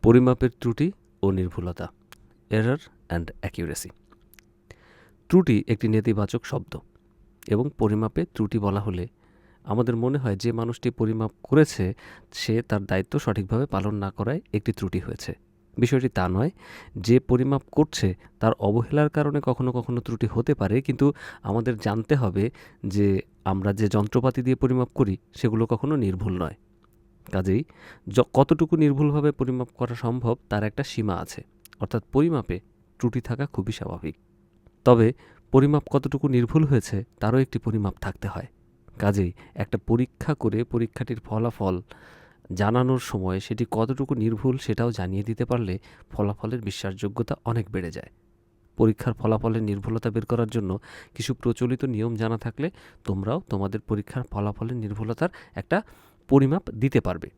পরিমাপের ত্রুটি ও নির্ভুলতা, এরর অ্যান্ড অ্যাকিউরেসি। ত্রুটি একটি নেতিবাচক শব্দ এবং পরিমাপে ত্রুটি বলা হলে আমাদের মনে হয় যে মানুষটি পরিমাপ করেছে সে তার দায়িত্ব সঠিকভাবে পালন না করায় একটি ত্রুটি হয়েছে। বিষয়টি তা নয়। যে পরিমাপ করছে তার অবহেলার কারণে কখনো কখনো ত্রুটি হতে পারে, কিন্তু আমাদের জানতে হবে যে আমরা যে যন্ত্রপাতি দিয়ে পরিমাপ করি সেগুলো কখনো নির্ভুল নয়। কাজেই কতটুকু নির্ভুলভাবে পরিমাপ করা সম্ভব তার একটা সীমা আছে, অর্থাৎ পরিমাপে ত্রুটি থাকা খুবই স্বাভাবিক। তবে পরিমাপ কতটুকু নির্ভুল হয়েছে তারও একটি পরিমাপ থাকতে হয়। কাজেই একটা পরীক্ষা করে পরীক্ষাটির ফলাফল জানানোর সময় সেটি কতটুকু নির্ভুল সেটাও জানিয়ে দিতে পারলে ফলাফলের বিশ্বাসযোগ্যতা অনেক বেড়ে যায়। পরীক্ষার ফলাফলের নির্ভুলতা বের করার জন্য কিছু প্রচলিত নিয়ম জানা থাকলে তোমরাও তোমাদের পরীক্ষার ফলাফলের নির্ভুলতার একটা পরিমাপ দিতে পারবে।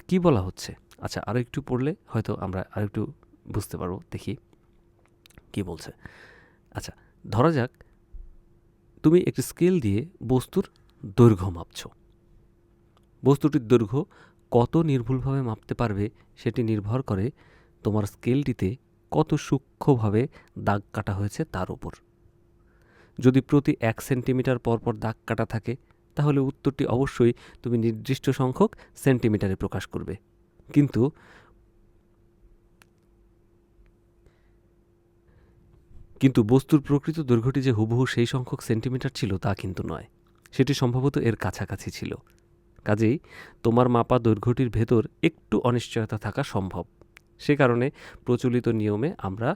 কি বলা হচ্ছে? আচ্ছা, আরও একটু পড়লে হয়তো আমরা আরেকটু বুঝতে পারবো। দেখি কি বলছে। আচ্ছা, ধরা যাক তুমি একটি স্কেল দিয়ে বস্তুর দৈর্ঘ্য মাপছ। বস্তুটির দৈর্ঘ্য কত নির্ভুলভাবে মাপতে পারবে সেটি নির্ভর করে তোমার স্কেলটিতে কত সূক্ষ্মভাবে দাগ কাটা হয়েছে তার উপর। যদি প্রতি 1 সেন্টিমিটার পরপর দাগ কাটা থাকে তাহলে উত্তরটি অবশ্যই তুমি নির্দিষ্ট সংখ্যক সেন্টিমিটারে প্রকাশ করবে। কিন্তু বস্তুর প্রকৃত দৈর্ঘ্যটি যে হুবহু সেই সংখ্যক সেন্টিমিটার ছিল তা কিন্তু নয়, সেটি সম্ভবত এর কাছাকাছি ছিল। কাজেই তোমার মাপা দৈর্ঘ্যটির ভেতর একটু অনিশ্চয়তা থাকা সম্ভব। সে কারণে প্রচলিত নিয়মে আমরা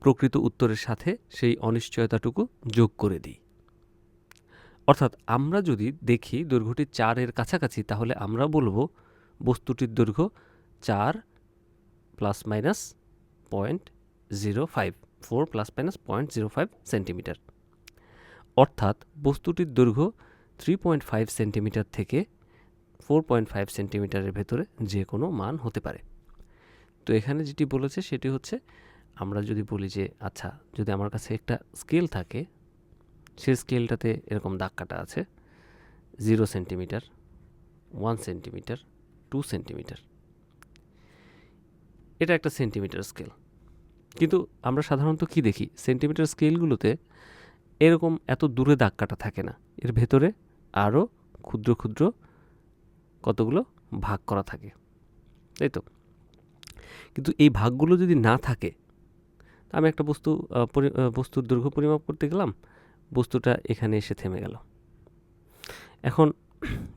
প্রকৃত উত্তরের সাথে সেই অনিশ্চয়তাটুকু যোগ করে দিই। অর্থাৎ আমরা যদি দেখি দৈর্ঘ্যটি 4-এর কাছাকাছি তাহলে আমরা বলবো বস্তুটির দৈর্ঘ্য 4 ± 0.05 4 ± 0.05 সেন্টিমিটার। অর্থাৎ বস্তুটির দৈর্ঘ্য 3.5 সেন্টিমিটার থেকে 4.5 সেন্টিমিটারের ভেতরে যে কোনো মান হতে পারে। তো এখানে যেটি বলেছে সেটি হচ্ছে, আমরা যদি বলি যে আচ্ছা, যদি আমার কাছে একটা স্কেল থাকে, সেই স্কেলটাতে এরকম দাগ কাটা আছে 0 সেন্টিমিটার, 1 সেন্টিমিটার, 2 সেন্টিমিটার। এটা একটা সেন্টিমিটার স্কেল। কিন্তু আমরা সাধারণত কি দেখি, সেন্টিমিটার স্কেলগুলোতে এরকম এত দূরে দাগ কাটা থাকে না, এর ভেতরে আরও ক্ষুদ্র ক্ষুদ্র কতগুলো ভাগ করা থাকে, তাই তো? কিন্তু এই ভাগগুলো যদি না থাকে, আমি একটা বস্তুর দৈর্ঘ্য পরিমাপ করতে গেলাম, বস্তুটা এখানে এসে থেমে গেল। এখন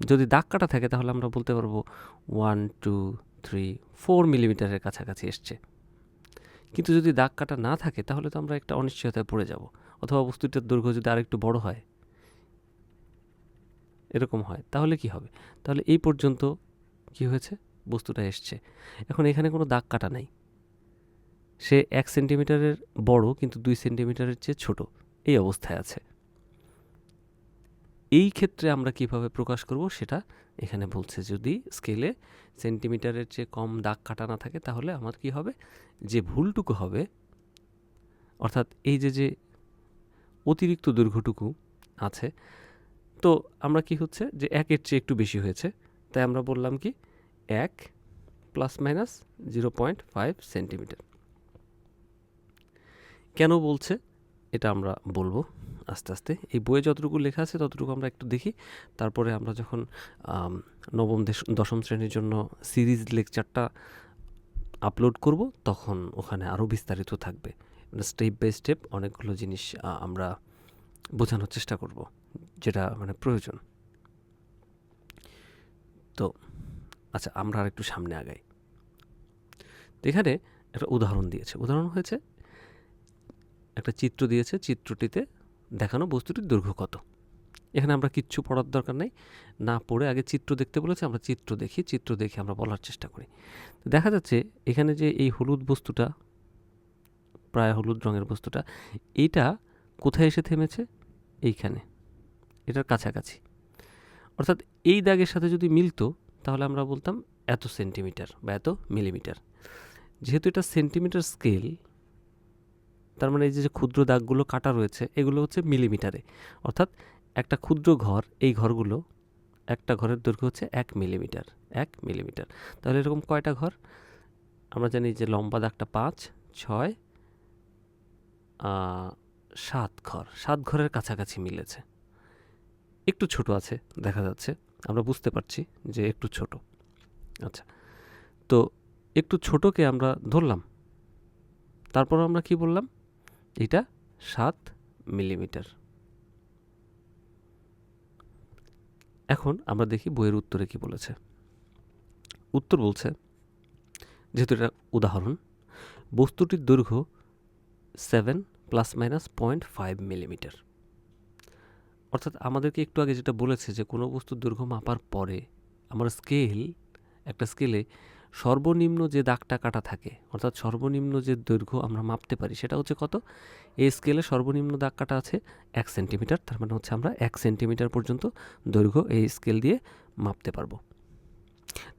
যদি দাগ কাটা থাকে তাহলে আমরা বলতে পারবো 1 2 3 4 মিলিমিটারের কাছাকাছি এসছে। কিন্তু যদি দাগ কাটা না থাকে তাহলে তো আমরা একটা অনিশ্চয়তায় পড়ে যাব। অথবা বস্তুটার দৈর্ঘ্য যদি আরেকটু বড় হয়, এরকম হয়, তাহলে কি হবে? তাহলে এই পর্যন্ত কি হয়েছে, বস্তুটা এসছে। এখন এখানে কোনো দাগ কাটা নাই, সে 1 সেন্টিমিটারের বড় কিন্তু 2 সেন্টিমিটারের চেয়ে ছোট, এই অবস্থায় আছে। এই ক্ষেত্রে আমরা কিভাবে প্রকাশ করব সেটা এখানে বলছে। যদি স্কেলে সেন্টিমিটারের চেয়ে কম দাগ কাটা না থাকে তাহলে আমার কি হবে, যে ভুলটুকু হবে, অর্থাৎ এই যে অতিরিক্ত দৈর্ঘ্যটুকু আছে, তো আমরা কি হচ্ছে যে 1-এর চেয়ে একটু বেশি হয়েছে, তাই আমরা বললাম কি 1 ± 0.5 সেন্টিমিটার। কেন বলছে এটা আমরা বলবো আস্তে আস্তে। এই বইয়ে যতটুকু লেখা আছে ততটুকু আমরা একটু দেখি, তারপরে আমরা যখন নবম দশম শ্রেণীর জন্য সিরিজ লেকচারটা আপলোড করব তখন ওখানে আরও বিস্তারিত থাকবে। স্টেপ বাই স্টেপ অনেকগুলো জিনিস আমরা বোঝানোর চেষ্টা করব, যেটা মানে প্রয়োজন। তো আচ্ছা, আমরা আর একটু সামনে আগাই। তো এখানে একটা উদাহরণ দিয়েছে, উদাহরণ হয়েছে একটা চিত্র দিয়েছে, চিত্রটিতে দেখানো বস্তুটির দৈর্ঘ্য কত। এখানে আমরা কিচ্ছু পড়ার দরকার নেই, না পড়ে আগে চিত্র দেখতে বলেছে, আমরা চিত্র দেখি, চিত্র দেখে আমরা বলার চেষ্টা করি। দেখা যাচ্ছে এখানে যে এই হলুদ বস্তুটা, প্রায় হলুদ রঙের বস্তুটা, এইটা কোথায় এসে থেমেছে, এইখানে, এটার কাছাকাছি। অর্থাৎ এই দাগের সাথে যদি মিলতো তাহলে আমরা বলতাম এত সেন্টিমিটার বা এত মিলিমিটার। যেহেতু এটা সেন্টিমিটার স্কেল, তার মানে এই যে ক্ষুদ্র দাগগুলো কাটা রয়েছে এগুলো হচ্ছে মিলিমিটারে। অর্থাৎ একটা ক্ষুদ্র ঘর, এই ঘরগুলো একটা ঘরের দৈর্ঘ্য হচ্ছে 1 মিলিমিটার। 1 মিলিমিটার, তাহলে এরকম কয়টা ঘর? আমরা জানি যে লম্বা দাগটা 5, 6, 7 ঘর। 7 ঘরের কাছাকাছি মিলেছে। একটু ছোট আছে দেখা যাচ্ছে, আমরা বুঝতে পারছি যে একটু ছোট। আচ্ছা, তো একটু ছোটকে আমরা ধরলাম, তারপর আমরা কি বললাম? এটা 7 মিলিমিটার। এখন আমরা দেখি বইয়ের উত্তরে কি বলেছে। উত্তর বলছে, যেহেতু এটা উদাহরণ, বস্তুটির দৈর্ঘ্য 7 ± 0.5 মিলিমিটার। অর্থাৎ আমাদেরকে একটু আগে যেটা বলেছে যে কোনো বস্তুর দৈর্ঘ্য মাপার পরে আমরা একটা স্কেলে সর্বনিম্ন যে দাগটা কাটা থাকে, অর্থাৎ সর্বনিম্ন যে দৈর্ঘ্য আমরা মাপতে পারি সেটা হচ্ছে কত? এই স্কেলে সর্বনিম্ন দাগ কাটা আছে 1 সেন্টিমিটার। তার মানে হচ্ছে আমরা 1 সেন্টিমিটার পর্যন্ত দৈর্ঘ্য এই স্কেল দিয়ে মাপতে পারবো।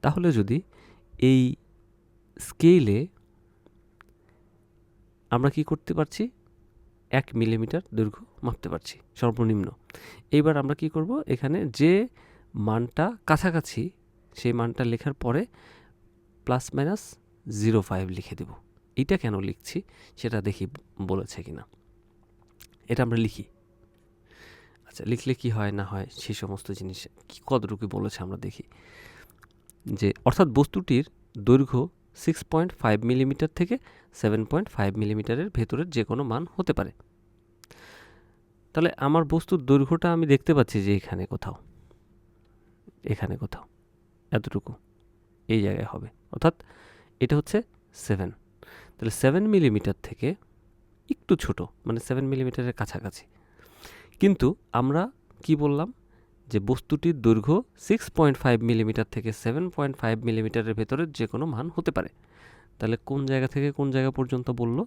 তাহলে যদি এই স্কেলে আমরা কি করতে পারছি? 1 মিলিমিটার দৈর্ঘ্য মাপতে পারছি সর্বনিম্ন। এইবার আমরা কি করব? এখানে যে মানটা কাছাকাছি সেই মানটা লেখার পরে ±05 লিখে দেব। এটা কেন লিখছি সেটা দেখি বলেছে কিনা। এটা আমরা লিখি। আচ্ছা, লিখলে কি হয় না হয় সেই সমস্ত জিনিস কতটুকু বলেছে আমরা দেখি। যে অর্থাৎ বস্তুটির দৈর্ঘ্য 6.5 মিলিমিটার থেকে 7.5 মিলিমিটারের ভেতরের যে কোনো মান হতে পারে। তাহলে আমার বস্তুর দৈর্ঘ্যটা আমি দেখতে পাচ্ছি যে এখানে কোথাও এতটুকু এই জায়গায় হবে, অর্থাৎ এটা হচ্ছে 7। তাহলে 7 মিলিমিটার থেকে একটু ছোট, মানে 7 মিলিমিটারের কাছাকাছি। কিন্তু আমরা কি বললাম? যে বস্তুটির দৈর্ঘ্য 6.5 মিলিমিটার থেকে 7.5 মিলিমিটারের ভেতরের যে কোনো মান হতে পারে। তাহলে কোন জায়গা থেকে কোন জায়গা পর্যন্ত বলল?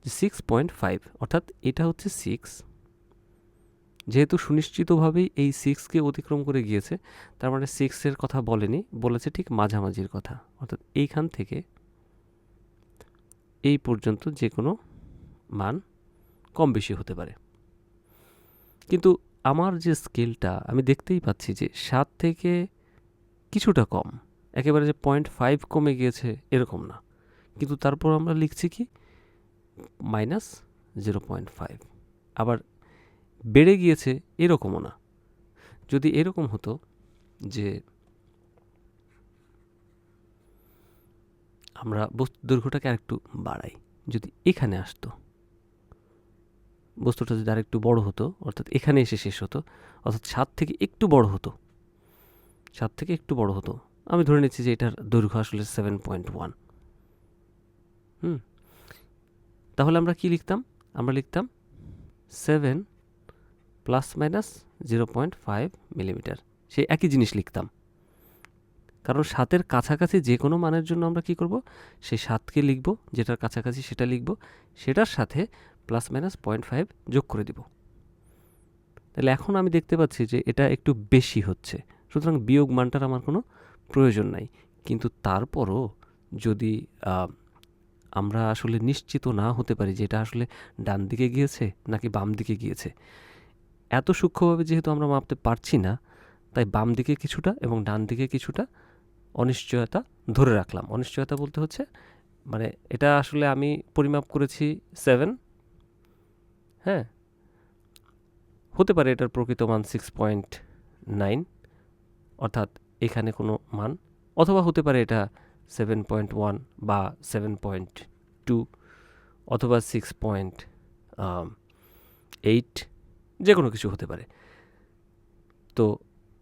যে 6.5, অর্থাৎ এটা হচ্ছে 6। যেহেতু সুনিশ্চিতভাবেই এই 6কে অতিক্রম করে গিয়েছে, তার মানে 6-এর কথা বলেনি, বলেছে ঠিক মাঝামাঝির কথা, অর্থাৎ এইখান থেকে এই পর্যন্ত যে কোনো মান কম বেশি হতে পারে। কিন্তু আমার যে স্কেলটা আমি দেখতেই পাচ্ছি যে 7 থেকে কিছুটা কম, একেবারে যে 0.5 কমে গিয়েছে এরকম না, কিন্তু তারপর আমরা লিখছি কি -0.5, আবার বেড়ে গিয়েছে এরকমও না। যদি এরকম হতো যে আমরা বস্তুর দৈর্ঘ্যটাকে আরেকটু বাড়াই, যদি এখানে আসতো বস্তুটা, যদি আরেকটু বড় হতো, অর্থাৎ এখানে এসে শেষ হতো, অর্থাৎ 7 থেকে একটু বড় হতো, 7 থেকে একটু বড় হতো, আমি ধরে নিচ্ছি যে এটার দৈর্ঘ্য আসলে 7.1। তাহলে আমরা কি লিখতাম? আমরা লিখতাম 7 ± 0.5 মিলিমিটার। সেই একই জিনিস লিখতাম, কারণ 7-এর কাছাকাছি যে কোনো মানের জন্য আমরা কি করব? সেই 7কে লিখব, যেটার কাছাকাছি সেটা লিখব, সেটার সাথে ±0.5 যোগ করে দিব। তাহলে এখন আমি দেখতে পাচ্ছি যে এটা একটু বেশি হচ্ছে, সুতরাং বিয়োগ মানটার আমার কোনো প্রয়োজন নাই। কিন্তু তারপরও যদি আমরা আসলে নিশ্চিত না হতে পারি যে এটা আসলে ডান দিকে গিয়েছে নাকি বাম দিকে গিয়েছে, এত সূক্ষ্মভাবে যেহেতু আমরা মাপতে পারছি না, তাই বাম দিকে কিছুটা এবং ডান দিকে কিছুটা অনিশ্চয়তা ধরে রাখলাম। অনিশ্চয়তা বলতে হচ্ছে মানে এটা আসলে আমি পরিমাপ করেছি 7, হ্যাঁ, হতে পারে এটার প্রকৃত মান 6.9, অর্থাৎ এখানে কোনো মান, অথবা হতে পারে এটা 7.1 বা 7.2 অথবা 6.8, যে কোনো কিছু হতে পারে। তো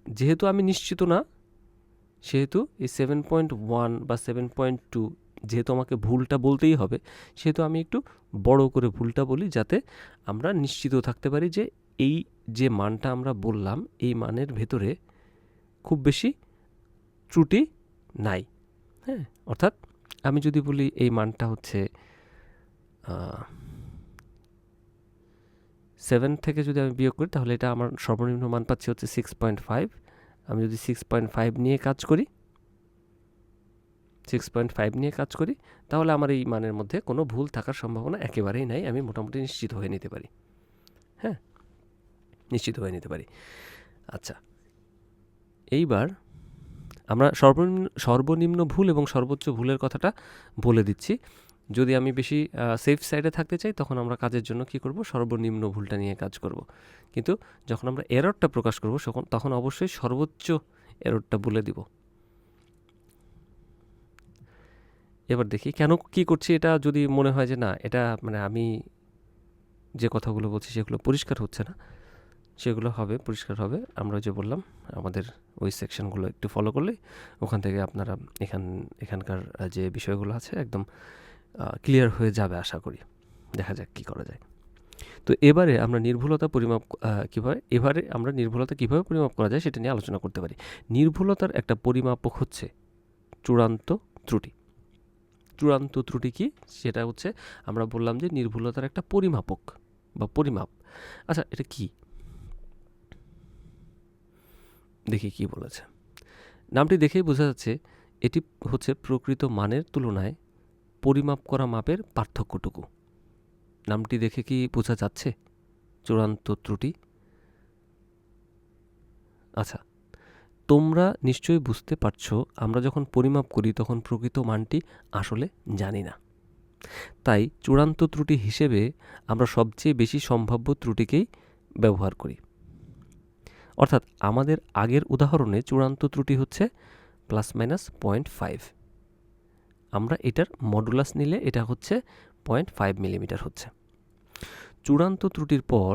যেহেতু আমি নিশ্চিত না, সেহেতু এই 7.1 বা 7.2 যেহেতু আমাকে ভুলটা বলতেই হবে, সেহেতু আমি একটু বড় করে ভুলটা বলি, যাতে আমরা নিশ্চিত থাকতে পারি যে এই যে মানটা আমরা বললাম এই মানের ভেতরে খুব বেশি ত্রুটি নাই। হ্যাঁ, অর্থাৎ আমি যদি বলি এই মানটা হচ্ছে 7 থেকে যদি আমি বিয়োগ করি, তাহলে এটা আমার সর্বনিম্ন মান পাচ্ছি হচ্ছে 6.5। আমি যদি 6.5 নিয়ে কাজ করি, 6.5 নিয়ে কাজ করি, তাহলে আমার এই মানের মধ্যে কোনো ভুল থাকার সম্ভাবনা একেবারেই নাই। আমি মোটামুটি নিশ্চিত হয়ে নিতে পারি। হ্যাঁ, নিশ্চিত হয়ে নিতে পারি। আচ্ছা, এইবার আমরা সর্বনিম্ন ভুল এবং সর্বোচ্চ ভুলের কথাটা বলে দিচ্ছি। যদি আমি বেশি সেফ সাইডে থাকতে চাই তখন আমরা কাজের জন্য কি করব, সর্বনিম্ন ভুলটা নিয়ে কাজ করব। কিন্তু যখন আমরা এররটা প্রকাশ করব তখন অবশ্যই সর্বোচ্চ এররটা বলে দিব। এবার দেখি কেন কি করছি এটা। যদি মনে হয় যে না এটা মানে আমি যে কথাগুলো বলছি সেগুলো পরিষ্কার হচ্ছে না, সেগুলো হবে পরিষ্কার হবে। আমরা যে বললাম আমাদের ওই সেকশনগুলো একটু ফলো করলে ওখান থেকে আপনারা এখানকার যে বিষয়গুলো আছে একদম ক্লিয়ার হয়ে যাবে আশা করি। দেখা যাক কী করা যায়। তো এবারে আমরা নির্ভুলতা কীভাবে পরিমাপ করা যায় সেটা নিয়ে আলোচনা করতে পারি। নির্ভুলতার একটা পরিমাপক হচ্ছে চূড়ান্ত ত্রুটি। চূড়ান্ত ত্রুটি কি, সেটা হচ্ছে আমরা বললাম যে নির্ভুলতার একটা পরিমাপক বা পরিমাপ। আচ্ছা, এটা কি দেখি কি বলেছে। নামটি দেখেই বোঝা যাচ্ছে এটি হচ্ছে প্রকৃত মানের তুলনায় পরিমাপ করা মাপের পার্থক্যটুকু। নামটি দেখে কি বোঝা যাচ্ছে চূড়ান্ত ত্রুটি? আচ্ছা, তোমরা নিশ্চয়ই বুঝতে পারছো আমরা যখন পরিমাপ করি তখন প্রকৃত মানটি আসলে জানি না। তাই চূড়ান্ত ত্রুটি হিসেবে আমরা সবচেয়ে বেশি সম্ভাব্য ত্রুটিকেই ব্যবহার করি। অর্থাৎ আমাদের আগের উদাহরণে চূড়ান্ত ত্রুটি হচ্ছে ±0.5। আমরা এটার মডুলাস নিলে এটা হচ্ছে 0.5 মিলিমিটার হচ্ছে। চূড়ান্ত ত্রুটির পর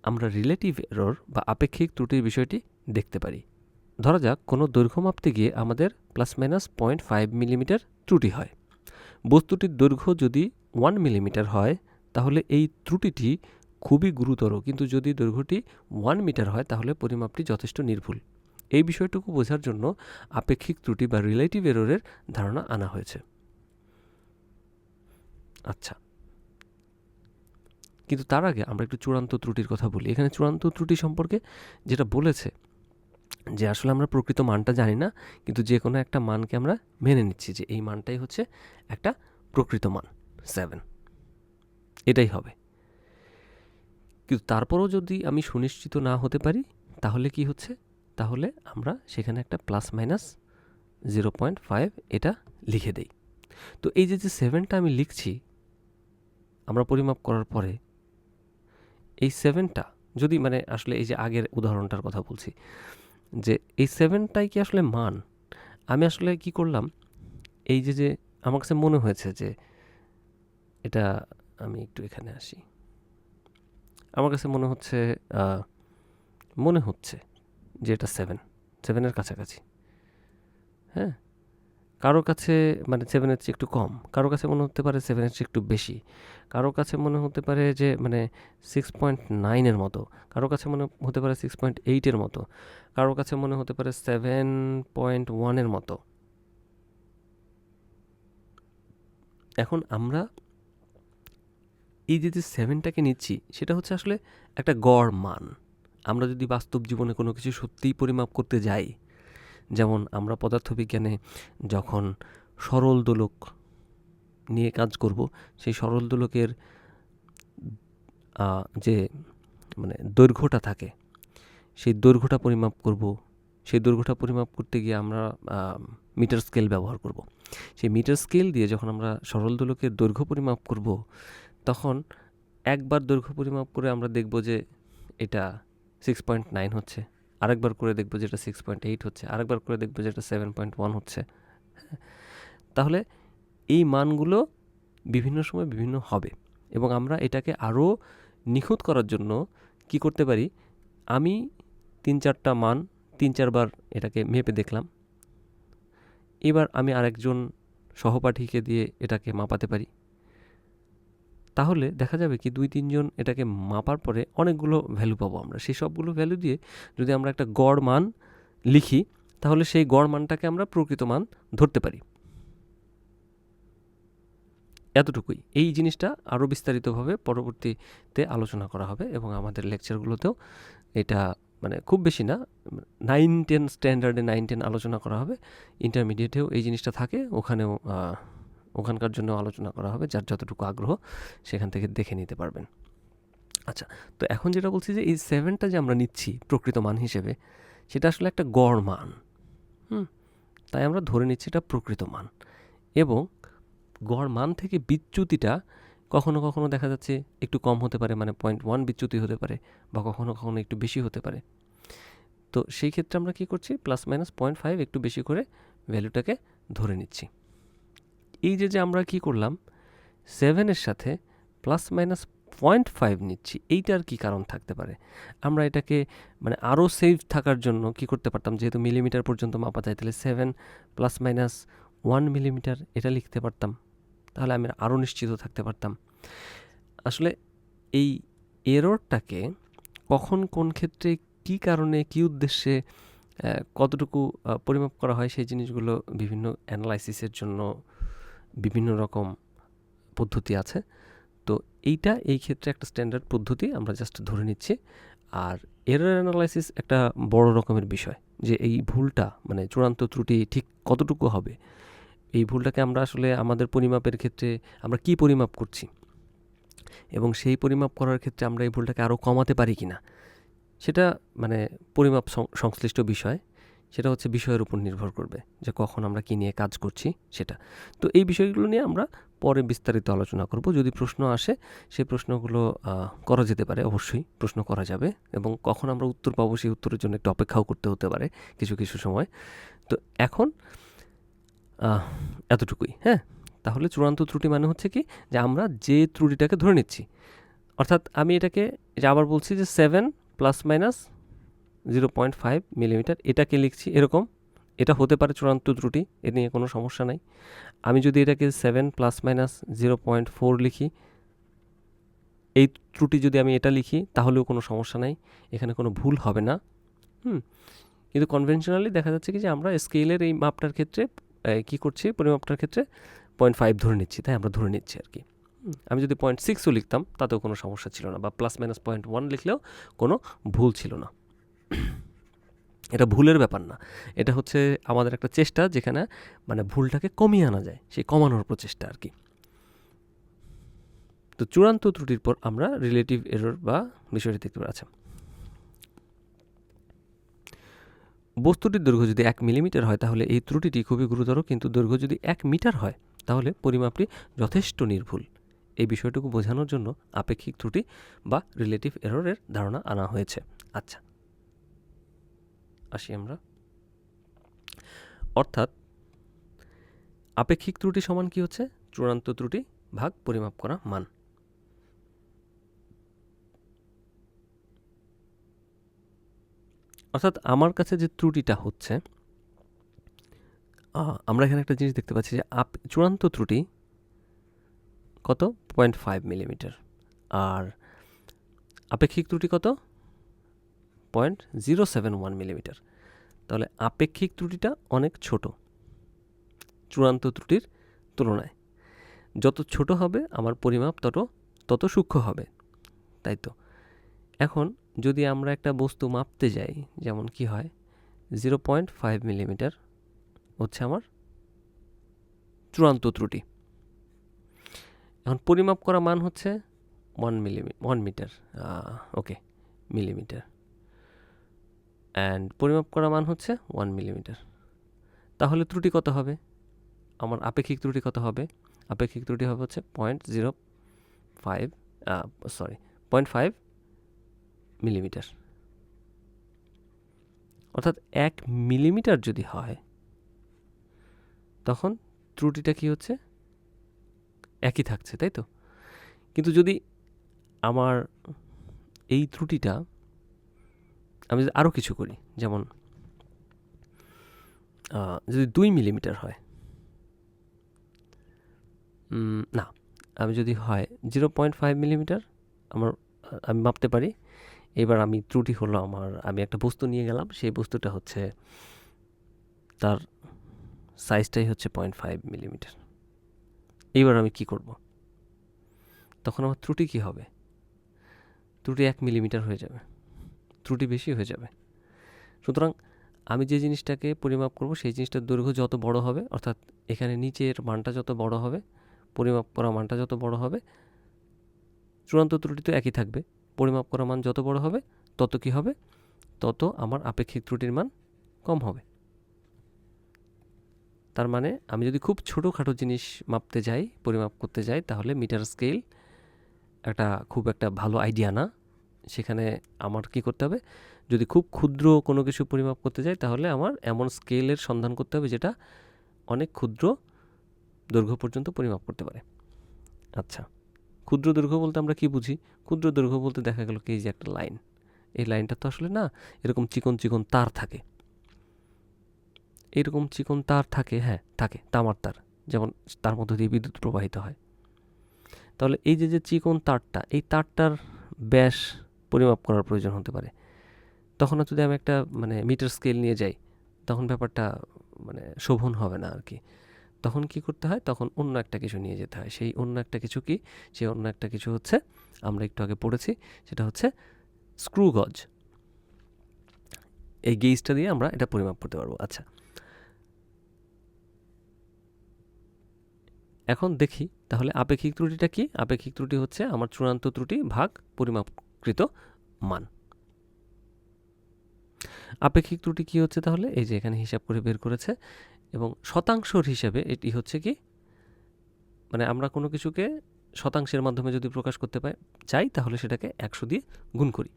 আমরা রিলেটিভ এরর বা আপেক্ষিক ত্রুটির বিষয়টি দেখতে পারি। ধরা যাক কোনো দৈর্ঘ্য মাপতে গিয়ে আমাদের ±0.5 মিলিমিটার ত্রুটি হয়। বস্তুটির দৈর্ঘ্য যদি 1 মিলিমিটার হয় তাহলে এই ত্রুটিটি খুবই গুরুতর, কিন্তু যদি দৈর্ঘ্যটি 1 মিটার হয় তাহলে পরিমাপটি যথেষ্ট নির্ভুল। এই বিষয়টুকু বোঝার জন্য আপেক্ষিক ত্রুটি বা রিলেটিভ এররের ধারণা আনা হয়েছে। আচ্ছা, কিন্তু তার আগে আমরা একটু চূড়ান্ত ত্রুটির কথা বলি। এখানে চূড়ান্ত ত্রুটি সম্পর্কে যেটা বলেছে যে আসলে আমরা প্রকৃত মানটা জানি না, কিন্তু যে কোনো একটা মানকে আমরা মেনে নিচ্ছি যে এই মানটাই হচ্ছে একটা প্রকৃত মান 7, এটাই হবে। কিন্তু তারপরও যদি আমি সুনিশ্চিত না হতে পারি তাহলে কি হচ্ছে, তাহলে আমরা সেখানে একটা ±0.5 এটা লিখে দেই। তো এই যে 7টা আমি লিখছি আমরা পরিমাপ করার পরে, এই 7টা যদি মানে আসলে এই যে আগের উদাহরণটার কথা বলছি যে এই 7টাই কি আসলে মান। আমি আসলে কি করলাম, এই যে আমার কাছে মনে হয়েছে যে এটা, আমি একটু এখানে আসি, আমার কাছে মনে হচ্ছে যে এটা 7-এর কাছাকাছি। হ্যাঁ, কারো কাছে মানে 7-এর চেয়ে একটু কম, কারো কাছে মনে হতে পারে 7-এর চেয়ে একটু বেশি, কারো কাছে মনে হতে পারে যে মানে 6.9-এর মতো, কারো কাছে মনে হতে পারে 6.8-এর মতো, কারো কাছে মনে হতে পারে 7.1-এর মতো। এখন আমরা এই যে 7টাকে নিচ্ছি সেটা হচ্ছে আসলে একটা গড় মান। আমরা যদি বাস্তব জীবনে কোনো কিছু সত্যিই পরিমাপ করতে যাই, যেমন আমরা পদার্থবিজ্ঞানে যখন সরল দোলক নিয়ে কাজ করব, সেই সরল দোলকের যে মানে দৈর্ঘ্যটা থাকে সেই দৈর্ঘ্যটা পরিমাপ করব। সেই দৈর্ঘ্যটা পরিমাপ করতে গিয়ে আমরা মিটার স্কেল ব্যবহার করব। সেই মিটার স্কেল দিয়ে যখন আমরা সরল দোলকের দৈর্ঘ্য পরিমাপ করব তখন একবার দৈর্ঘ্য পরিমাপ করে আমরা দেখব যে এটা 6.9 হচ্ছে, আরেকবার করে দেখব যে এটা 6.8 হচ্ছে, আরেকবার করে দেখব যে এটা 7.1 হচ্ছে। তাহলে এই মানগুলো বিভিন্ন সময় বিভিন্ন হবে এবং আমরা এটাকে আরও নিখুঁত করার জন্য কি করতে পারি, আমি 3-4টা মান 3-4 বার এটাকে মেপে দেখলাম, এবার আমি আরেকজন সহপাঠীকে দিয়ে এটাকে মাপাতে পারি। তাহলে দেখা যাবে কি 2-3 জন এটাকে মাপার পরে অনেকগুলো ভ্যালু পাবো আমরা। সেই সবগুলো ভ্যালু দিয়ে যদি আমরা একটা গড় মান লিখি তাহলে সেই গড় মানটাকে আমরা প্রকৃত মান ধরতে পারি। এতটুকুই। এই জিনিসটা আরও বিস্তারিতভাবে পরবর্তীতে আলোচনা করা হবে এবং আমাদের লেকচারগুলোতেও এটা মানে খুব বেশি না, 9-10 স্ট্যান্ডার্ডে 9-10 আলোচনা করা হবে। ইন্টারমিডিয়েটেও এই জিনিসটা থাকে, ওখানেও ওখানকার জন্য আলোচনা করা হবে। যার যতটুকু আগ্রহ সেখান থেকে দেখে নিতে পারবেন। আচ্ছা, তো এখন যেটা বলছি যে এই 7টা যে আমরা নিচ্ছি প্রকৃত মান হিসেবে, সেটা আসলে একটা গড় মান। তাই আমরা ধরে নিচ্ছি এটা প্রকৃত মান, এবং গড় মান থেকে বিচ্যুতিটা কখনো কখনো দেখা যাচ্ছে একটু কম হতে পারে, মানে 0.1 বিচ্যুতি হতে পারে, বা কখনো কখনো একটু বেশি হতে পারে। তো সেই ক্ষেত্রে আমরা কি করছি, +-0.5 একটু বেশি করে ভ্যালুটাকে ধরে নিচ্ছি। এই যে আমরা কি করলাম, 7-এর সাথে +-0.5 নিচ্ছি, এইটার কি কারণ থাকতে পারে? আমরা এটাকে মানে আরও সেফ থাকার জন্য কি করতে পারতাম, যেহেতু মিলিমিটার পর্যন্ত মাপা যায়, তাহলে 7 +-1 মিলিমিটার এটা লিখতে পারতাম, তাহলে আমি আরও নিশ্চিত থাকতে পারতাম। আসলে এই এররটাকে কখন কোন ক্ষেত্রে কি কারণে কি উদ্দেশ্যে কতটুকু পরিমাপ করা হয়, সেই জিনিসগুলো বিভিন্ন অ্যানালাইসিসের জন্য বিভিন্ন রকম পদ্ধতি আছে। তো এইটা এই ক্ষেত্রে একটা স্ট্যান্ডার্ড পদ্ধতি, আমরা জাস্ট ধরে নিচ্ছি। আর এরর অ্যানালাইসিস একটা বড় রকমের বিষয়, যে এই ভুলটা মানে চূড়ান্ত ত্রুটি ঠিক কতটুকু হবে, এই ভুলটাকে আমরা আসলে আমাদের পরিমাপের ক্ষেত্রে আমরা কি পরিমাপ করছি, এবং সেই পরিমাপ করার ক্ষেত্রে আমরা এই ভুলটাকে আরও কমাতে পারি কি না, সেটা মানে পরিমাপ সংশ্লিষ্ট বিষয়, সেটা হচ্ছে বিষয়ের উপর নির্ভর করবে যে কখন আমরা কী নিয়ে কাজ করছি সেটা। তো এই বিষয়গুলো নিয়ে আমরা পরে বিস্তারিত আলোচনা করব। যদি প্রশ্ন আসে, সেই প্রশ্নগুলো করা যেতে পারে, অবশ্যই প্রশ্ন করা যাবে, এবং কখন আমরা উত্তর পাবো সেই উত্তরের জন্য একটু অপেক্ষাও করতে হতে পারে কিছু কিছু সময়। তো এখন এতটুকুই। হ্যাঁ, তাহলে চূড়ান্ত ত্রুটি মানে হচ্ছে কি, যে আমরা যে ত্রুটিটাকে ধরে নিচ্ছি, অর্থাৎ আমি এটাকে যে আবার বলছি যে 7 +-0.5 মিলিমিটার এটাকে লিখছি এরকম, এটা হতে পারে চূড়ান্ত ত্রুটি, এ নিয়ে কোনো সমস্যা নাই। আমি যদি এটাকে 7 +-0.4 লিখি, এই ত্রুটি যদি আমি এটা লিখি, তাহলেও কোনো সমস্যা নাই, এখানে কোনো ভুল হবে না। কিন্তু কনভেনশনালি দেখা যাচ্ছে কি, যে আমরা স্কেলের এই মাপটার ক্ষেত্রে কি করছি, পরিমাপটার ক্ষেত্রে 0.5 ধরে নিচ্ছি, তাই আমরা ধরে নিচ্ছি আর কি। আমি যদি 0.6ও লিখতাম তাতেও কোনো সমস্যা ছিল না, বা +-0.1 লিখলেও কোনো ভুল ছিল না। এটা ভুলের ব্যাপার না, এটা হচ্ছে আমাদের একটা চেষ্টা, যেখানে মানে ভুলটাকে কমিয়ে আনা যায়, সেই কমানোর প্রচেষ্টা আর কি। তো চূড়ান্ত ত্রুটির পর আমরা রিলেটিভ এরর বা বিষয়টি দেখতে পাচ্ছি। বস্তুটির দৈর্ঘ্য যদি 1 মিলিমিটার হয়, তাহলে এই ত্রুটিটি খুবই গুরুতর, কিন্তু দৈর্ঘ্য যদি 1 মিটার হয়, তাহলে পরিমাপটি যথেষ্ট নির্ভুল। এই বিষয়টুকু বোঝানোর জন্য আপেক্ষিক ত্রুটি বা রিলেটিভ এররের ধারণা আনা হয়েছে। আচ্ছা, আসি আমরা। অর্থাৎ আপেক্ষিক ত্রুটি সমান কি হচ্ছে, চূড়ান্ত ত্রুটি ভাগ পরিমাপ করা মান। অর্থাৎ আমার কাছে যে ত্রুটিটা হচ্ছে, আমরা এখানে একটা জিনিস দেখতে পাচ্ছি, যে চূড়ান্ত ত্রুটি কত, 0.5 মিলিমিটার, আর আপেক্ষিক ত্রুটি কত, 0.071 মিলিমিটার। তাহলে আপেক্ষিক ত্রুটিটা অনেক ছোট চূড়ান্ত ত্রুটির তুলনায়। যত ছোট হবে আমার পরিমাপ তত সূক্ষ্ম হবে, তাই তো। এখন যদি আমরা একটা বস্তু মাপতে যাই, যেমন কি হয়, 0.5 মিলিমিটার হচ্ছে আমার চূড়ান্ত ত্রুটি। এখন পরিমাপ করা মান হচ্ছে 1 মিটার, ওকে, মিলিমিটার, অ্যান্ড পরিমাপ করা মান হচ্ছে 1 মিলিমিটার। তাহলে ত্রুটি কত হবে, আমার আপেক্ষিক ত্রুটি কত হবে? আপেক্ষিক ত্রুটি হবে হচ্ছে 0.5 মিলিমিটার। অর্থাৎ 1 মিলিমিটার যদি হয়, তখন ত্রুটিটা কি হচ্ছে, একই থাকছে, তাই তো। কিন্তু যদি আমার এই ত্রুটিটা আমি যদি আরও কিছু করি, যেমন যদি 2 মিলিমিটার হয়, না, আমি যদি হয় 0.5 মিলিমিটার আমি মাপতে পারি। এবার আমি ত্রুটি হলো আমি একটা বস্তু নিয়ে গেলাম, সেই বস্তুটা হচ্ছে তার সাইজটাই হচ্ছে 0.5 মিলিমিটার। এইবার আমি কি করব, তখন আমার ত্রুটি কি হবে, ত্রুটি 1 মিলিমিটার হয়ে যাবে, ত্রুটি বেশি হয়ে যাবে। সুতরাং আমি যে জিনিসটাকে পরিমাপ করব, সেই জিনিসটার দৈর্ঘ্য যত বড় হবে, অর্থাৎ এখানে নিচের মানটা যত বড় হবে, পরিমাপ করা মানটা যত বড় হবে, চূড়ান্ত ত্রুটি তো একই থাকবে, পরিমাপ করা মান যত বড় হবে তত কি হবে, তত আমার আপেক্ষিক ত্রুটির মান কম হবে। তার মানে আমি যদি খুব ছোটোখাটো জিনিস মাপতে যাই, পরিমাপ করতে যাই, তাহলে মিটার স্কেল খুব একটা ভালো আইডিয়া না। সেখানে আমার কি করতে হবে, যদি খুব ক্ষুদ্র কোনো কিছু পরিমাপ করতে যাই তাহলে আমার এমন স্কেলের সন্ধান করতে হবে যেটা অনেক ক্ষুদ্র দৈর্ঘ্য পর্যন্ত পরিমাপ করতে পারে। আচ্ছা, ক্ষুদ্র দৈর্ঘ্য বলতে আমরা কি বুঝি? ক্ষুদ্র দৈর্ঘ্য বলতে দেখা গেল কি, এই যে একটা লাইন, এই লাইনটা তো আসলে না, এরকম চিকন চিকন তার থাকে, এরকম চিকন তার থাকে, হ্যাঁ থাকে, তামার তার, যেমন তার মধ্য দিয়ে বিদ্যুৎ প্রবাহিত হয়। তাহলে এই যে চিকন তারটা, এই তারটার ব্যাস পরিমাপ করার প্রয়োজন হতে পারে। তখন যদি আমি একটা মিটার স্কেল নিয়ে যাই, তখন ব্যাপারটা শোভন হবে না আর কি। তখন কি করতে হয়, তখন অন্য একটা কিছু নিয়ে যেতে হয়। সেই অন্য একটা কিছু কি? সেই অন্য একটা কিছু হচ্ছে, আমরা একটু আগে পড়েছি, সেটা হচ্ছে স্ক্রু গজ। এই গেজটা দিয়ে আমরা এটা পরিমাপ করতে পারবো। আচ্ছা, এখন দেখি তাহলে আপেক্ষিক ত্রুটিটা কি। আপেক্ষিক ত্রুটি হচ্ছে আমার চূড়ান্ত ত্রুটি ভাগ পরিমাপকৃত মান। আপেক্ষিক ত্রুটি কি হচ্ছে তাহলে, এই যে এখানে হিসাব করে বের করেছে, এবং শতাংশর হিসাবে এটি হচ্ছে কি, আমরা কোনো কিছুকে শতাংশের মাধ্যমে যদি প্রকাশ করতে চাই তাহলে সেটাকে 100 দিয়ে গুণ করি।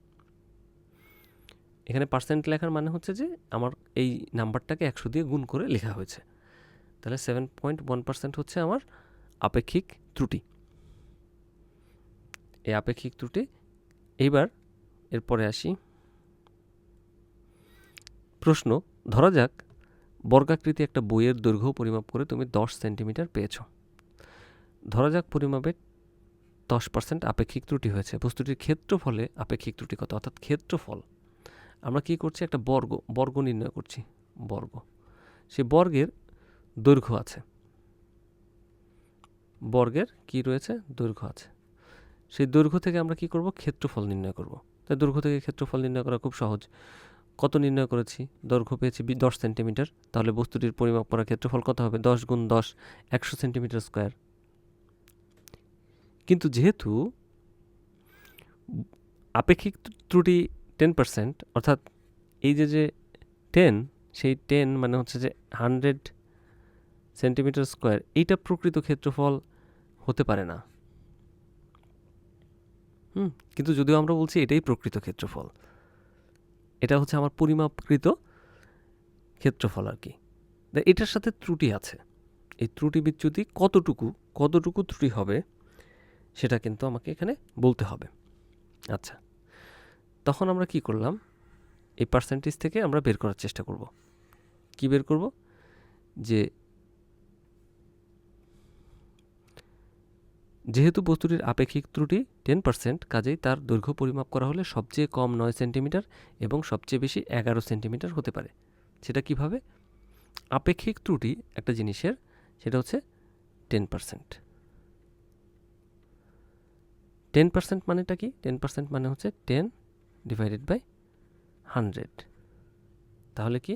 এখানে পার্সেন্ট লেখার মানে হচ্ছে যে আমার এই নাম্বারটাকে 100 দিয়ে গুণ করে লেখা হয়েছে। তাহলে 7.1% হচ্ছে আমার আপেক্ষিক ত্রুটি। এই আপেক্ষিক ত্রুটি। এইবার এরপরে আসি, প্রশ্ন, ধরা যাক বর্গাকৃতি একটা বইয়ের দৈর্ঘ্য পরিমাপ করে তুমি 10 সেন্টিমিটার পেয়েছ। ধরা যাক পরিমাপে 10% আপেক্ষিক ত্রুটি হয়েছে। বস্তুটির ক্ষেত্রফলে আপেক্ষিক ত্রুটি কত? অর্থাৎ ক্ষেত্রফল আমরা কি করছি, একটা বর্গ নির্ণয় করছি, বর্গ। সে বর্গের দৈর্ঘ্য আছে, বর্গের কি রয়েছে, দৈর্ঘ্য আছে। সেই দৈর্ঘ্য থেকে আমরা কি করব, ক্ষেত্রফল নির্ণয় করব। তাই দৈর্ঘ্য থেকে ক্ষেত্রফল নির্ণয় করা খুব সহজ। কত নির্ণয় করেছি, দৈর্ঘ্য পেয়েছি 10 সেন্টিমিটার, তাহলে বস্তুটির পরিমাপ করা ক্ষেত্রফল কত হবে, 10 গুণ 10, 100 সেন্টিমিটার স্কোয়ার। কিন্তু যেহেতু আপেক্ষিক ত্রুটি 10%, অর্থাৎ এই যে 10, সেই 10 হচ্ছে যে 100 সেন্টিমিটার স্কোয়ার, এইটা প্রকৃত ক্ষেত্রফল হতে পারে না। কিন্তু যদিও আমরা বলছি এটাই প্রকৃত ক্ষেত্রফল, এটা হচ্ছে আমার পরিমাপকৃত ক্ষেত্রফল আর কি। এটার সাথে ত্রুটি আছে। এই ত্রুটি বিচ্যুতি কতটুকু ত্রুটি হবে সেটা কিন্তু আমাকে এখানে বলতে হবে। আচ্ছা, তখন আমরা কি করলাম, এই পার্সেন্টেজ থেকে আমরা বের করার চেষ্টা করব। কি বের করব, যে যেহেতু বস্তুটির আপেক্ষিক ত্রুটি 10%, কাজেই তার দৈর্ঘ্য পরিমাপ করা হলে সবচেয়ে কম 9 সেন্টিমিটার এবং সবচেয়ে বেশি 11 সেন্টিমিটার হতে পারে। সেটা কিভাবে, আপেক্ষিক ত্রুটি একটা জিনিসের, সেটা হচ্ছে 10%। 10% মানেটা কি, 10% মানে হচ্ছে 10 ডিভাইডেড বাই 100, তাহলে কি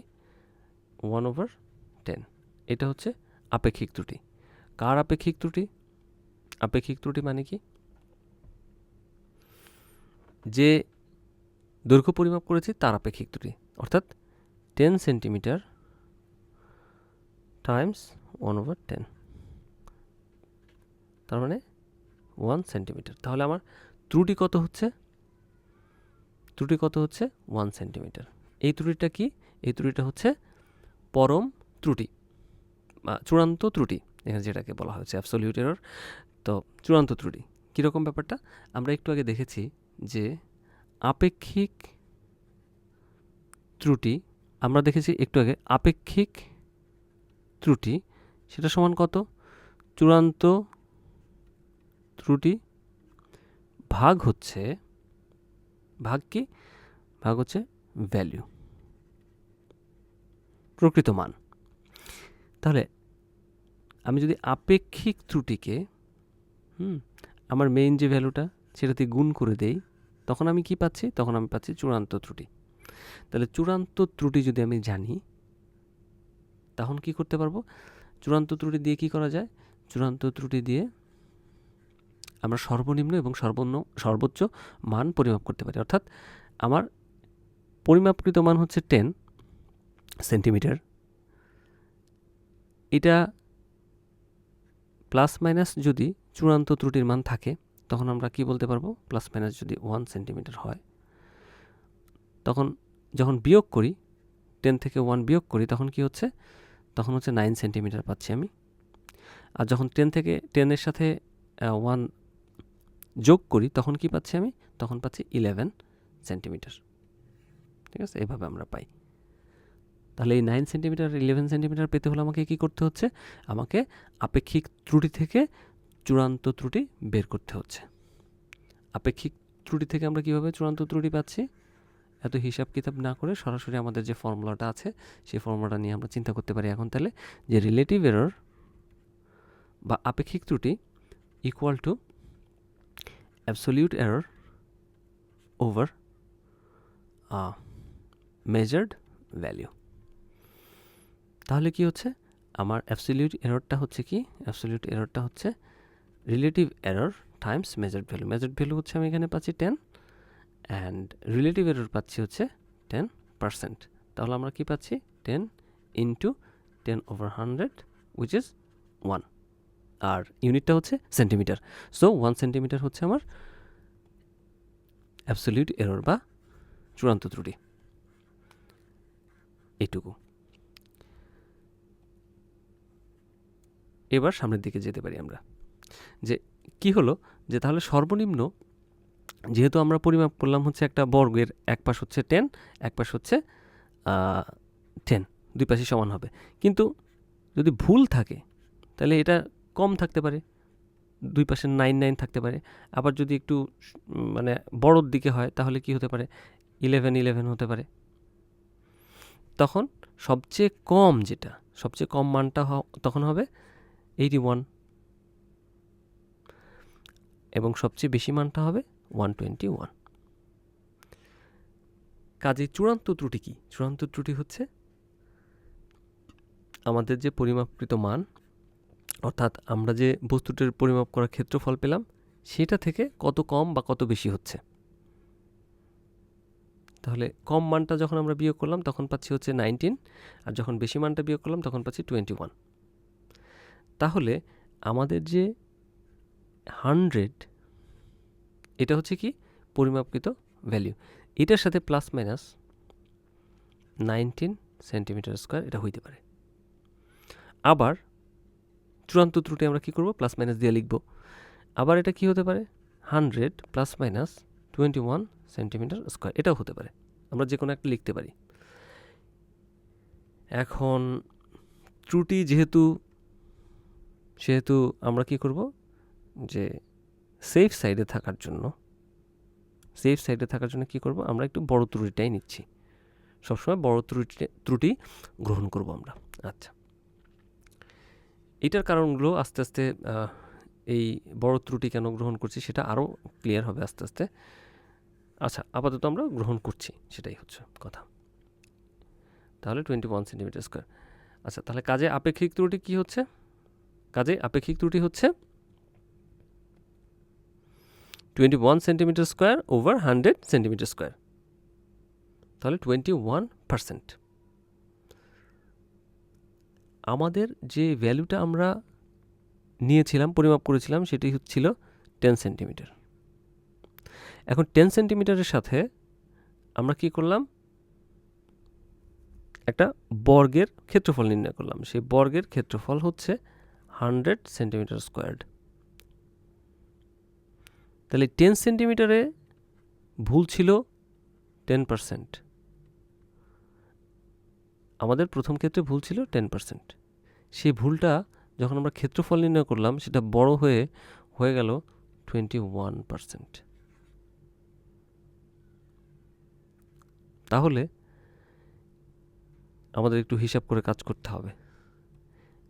1/10। এটা হচ্ছে আপেক্ষিক ত্রুটি। কার আপেক্ষিক ত্রুটি? আপেক্ষিক ত্রুটি মানে কি, যে দৈর্ঘ্য পরিমাপ করেছি তার আপেক্ষিক ত্রুটি, অর্থাৎ 10 সেন্টিমিটার টাইমস 1/10, তার মানে 1 সেন্টিমিটার। তাহলে আমার ত্রুটি কত হচ্ছে, 1 সেন্টিমিটার। এই ত্রুটিটা কি, এই ত্রুটিটা হচ্ছে পরম ত্রুটি বা চূড়ান্ত ত্রুটি, এখানে যেটাকে বলা হয়েছে অ্যাবসলিউট এরর। তো চূড়ান্ত ত্রুটি কীরকম ব্যাপারটা, আমরা একটু আগে দেখেছি যে আপেক্ষিক ত্রুটি, আমরা দেখেছি একটু আগে আপেক্ষিক ত্রুটি সেটা সমান কত, চূড়ান্ত ত্রুটি ভাগ হচ্ছে ভ্যালু, প্রকৃত মান। তাহলে আমি যদি আপেক্ষিক ত্রুটিকে আমার মেইন যে ভ্যালুটা সেটাতে গুণ করে দেই, তখন আমি কি পাচ্ছি, তখন আমি পাচ্ছি চূড়ান্ত ত্রুটি। তাহলে চূড়ান্ত ত্রুটি যদি আমি জানি, তখন কি করতে পারবো, চূড়ান্ত ত্রুটি দিয়ে কি করা যায়, চূড়ান্ত ত্রুটি দিয়ে আমরা সর্বনিম্ন এবং সর্বোচ্চ মান পরিমাপ করতে পারি। অর্থাৎ আমার পরিমাপকৃত মান হচ্ছে 10 সেন্টিমিটার। এটা প্লাস মাইনাস যদি চূড়ান্ত ত্রুটির মান থাকে তখন আমরা কি বলতে পারবো, প্লাস মাইনাস যদি 1 সেন্টিমিটার হয় তখন যখন বিয়োগ করি 10 থেকে 1 বিয়োগ করি তখন কি হচ্ছে, তখন হচ্ছে 9 সেন্টিমিটার পাচ্ছি আমি। আর যখন 10 এর সাথে 1 যোগ করি তখন কি পাচ্ছি আমি, তখন পাচ্ছি 11 সেন্টিমিটার। ঠিক আছে, এভাবে আমরা পাই। তাহলে এই 9 সেন্টিমিটার 11 সেন্টিমিটার পেতে হলে আমাকে কি করতে হচ্ছে, আমাকে আপেক্ষিক ত্রুটি থেকে চূড়ান্ত ত্রুটি বের করতে হচ্ছে। আপেক্ষিক ত্রুটি থেকে আমরা কীভাবে চূড়ান্ত ত্রুটি পাচ্ছি, এত হিসাব কিতাব না করে সরাসরি আমাদের যে ফর্মুলাটা আছে সেই ফর্মুলাটা নিয়ে আমরা চিন্তা করতে পারি এখন। তাহলে যে রিলেটিভ এরর বা আপেক্ষিক ত্রুটি equal to absolute error over measured value. তাহলে কি হচ্ছে, আমার অ্যাবসোলিউট এররটা হচ্ছে কি, অ্যাবসোলিউট এররটা হচ্ছে relative error Times measured value. Measured value হচ্ছে আমি এখানে পাচ্ছি 10 অ্যান্ড রিলেটিভ এরর পাচ্ছি হচ্ছে 10%। তাহলে আমরা কি পাচ্ছি, 10 ইন্টু 10/100 উইচ ইজ 1, আর ইউনিটটা হচ্ছে সেন্টিমিটার। সো 1 সেন্টিমিটার হচ্ছে আমার অ্যাবসোলিউট এরর বা চূড়ান্ত ত্রুটি। এইটুকু। এবার সামনের দিকে যেতে পারি আমরা, যে কি হলো, যে তাহলে সর্বনিম্ন যেহেতু আমরা পরিমাপ করলাম হচ্ছে একটা বর্গের এক পাশ হচ্ছে 10 এক পাশ হচ্ছে 10, দুই পাশই সমান হবে। কিন্তু যদি ভুল থাকে তাহলে এটা কম থাকতে পারে, দুই পাশে 9 থাকতে পারে। আবার যদি একটু মানে বড়োর দিকে হয় তাহলে কি হতে পারে, 11 হতে পারে। তখন সবচেয়ে কম যেটা, সবচেয়ে কম মানটা তখন হবে 81 এবং সবচেয়ে বেশি মানটা হবে 121। কাজে চূড়ান্ত ত্রুটি কি, চূড়ান্ত ত্রুটি হচ্ছে আমাদের যে পরিমাপকৃত মান, অর্থাৎ আমরা যে বস্তুটির পরিমাপ করার ক্ষেত্রফল পেলাম সেটা থেকে কত কম বা কত বেশি হচ্ছে। তাহলে কম মানটা যখন আমরা বিয়োগ করলাম তখন পাচ্ছি হচ্ছে 19, আর যখন বেশি মানটা বিয়োগ করলাম তখন পাচ্ছি 21। তাহলে আমাদের যে 100 এটা হচ্ছে কি পরিমাপকৃত ভ্যালু, এটার সাথে প্লাস মাইনাস 19 সেন্টিমিটার স্কোয়ার এটা হইতে পারে। আবার চূড়ান্ত ত্রুটি আমরা কি করব, প্লাস মাইনাস দিয়ে লিখব। আবার এটা কি হতে পারে, 100 প্লাস মাইনাস 21 সেন্টিমিটার স্কোয়ার, এটাও হতে পারে। আমরা যে কোনো একটা লিখতে পারি। এখন ত্রুটি সেহেতু আমরা কি করব, যে সেফ সাইডে থাকার জন্য কি করব, আমরা একটু বড় ত্রুটিটাই নিচ্ছি। সবসময় বড় ত্রুটি গ্রহণ করব আমরা। আচ্ছা, এটার কারণগুলো আস্তে আস্তে এই বড় ত্রুটি কেন গ্রহণ করছি সেটা আরও ক্লিয়ার হবে আস্তে আস্তে। আচ্ছা, আপাতত আমরা গ্রহণ করছি, সেটাই হচ্ছে কথা। তাহলে 21 সেন্টিমিটার স্কোয়ার। আচ্ছা, তাহলে কাজে আপেক্ষিক ত্রুটি কি হচ্ছে, কাজে আপেক্ষিক ত্রুটি হচ্ছে 21 centimetre square over 100 centimetre square, তাহলে 21%। আমাদের যে ভ্যালুটা আমরা নিয়েছিলাম, পরিমাপ করেছিলাম, সেটি হচ্ছিল 10 সেন্টিমিটার। এখন 10 সেন্টিমিটারের সাথে আমরা কি করলাম, একটা বর্গের ক্ষেত্রফল নির্ণয় করলাম। সেই বর্গের ক্ষেত্রফল হচ্ছে 100 সেন্টিমিটার স্কোয়ার্ড। তাহলে 10 সেন্টিমিটারে ভুল ছিল 10%। আমাদের প্রথম ক্ষেত্রে ভুল ছিল 10%। সেই ভুলটা যখন আমরা ক্ষেত্রফল নির্ণয় করলাম সেটা বড় হয়ে গেল 21%। তাহলে আমাদের একটু হিসাব করে কাজ করতে হবে।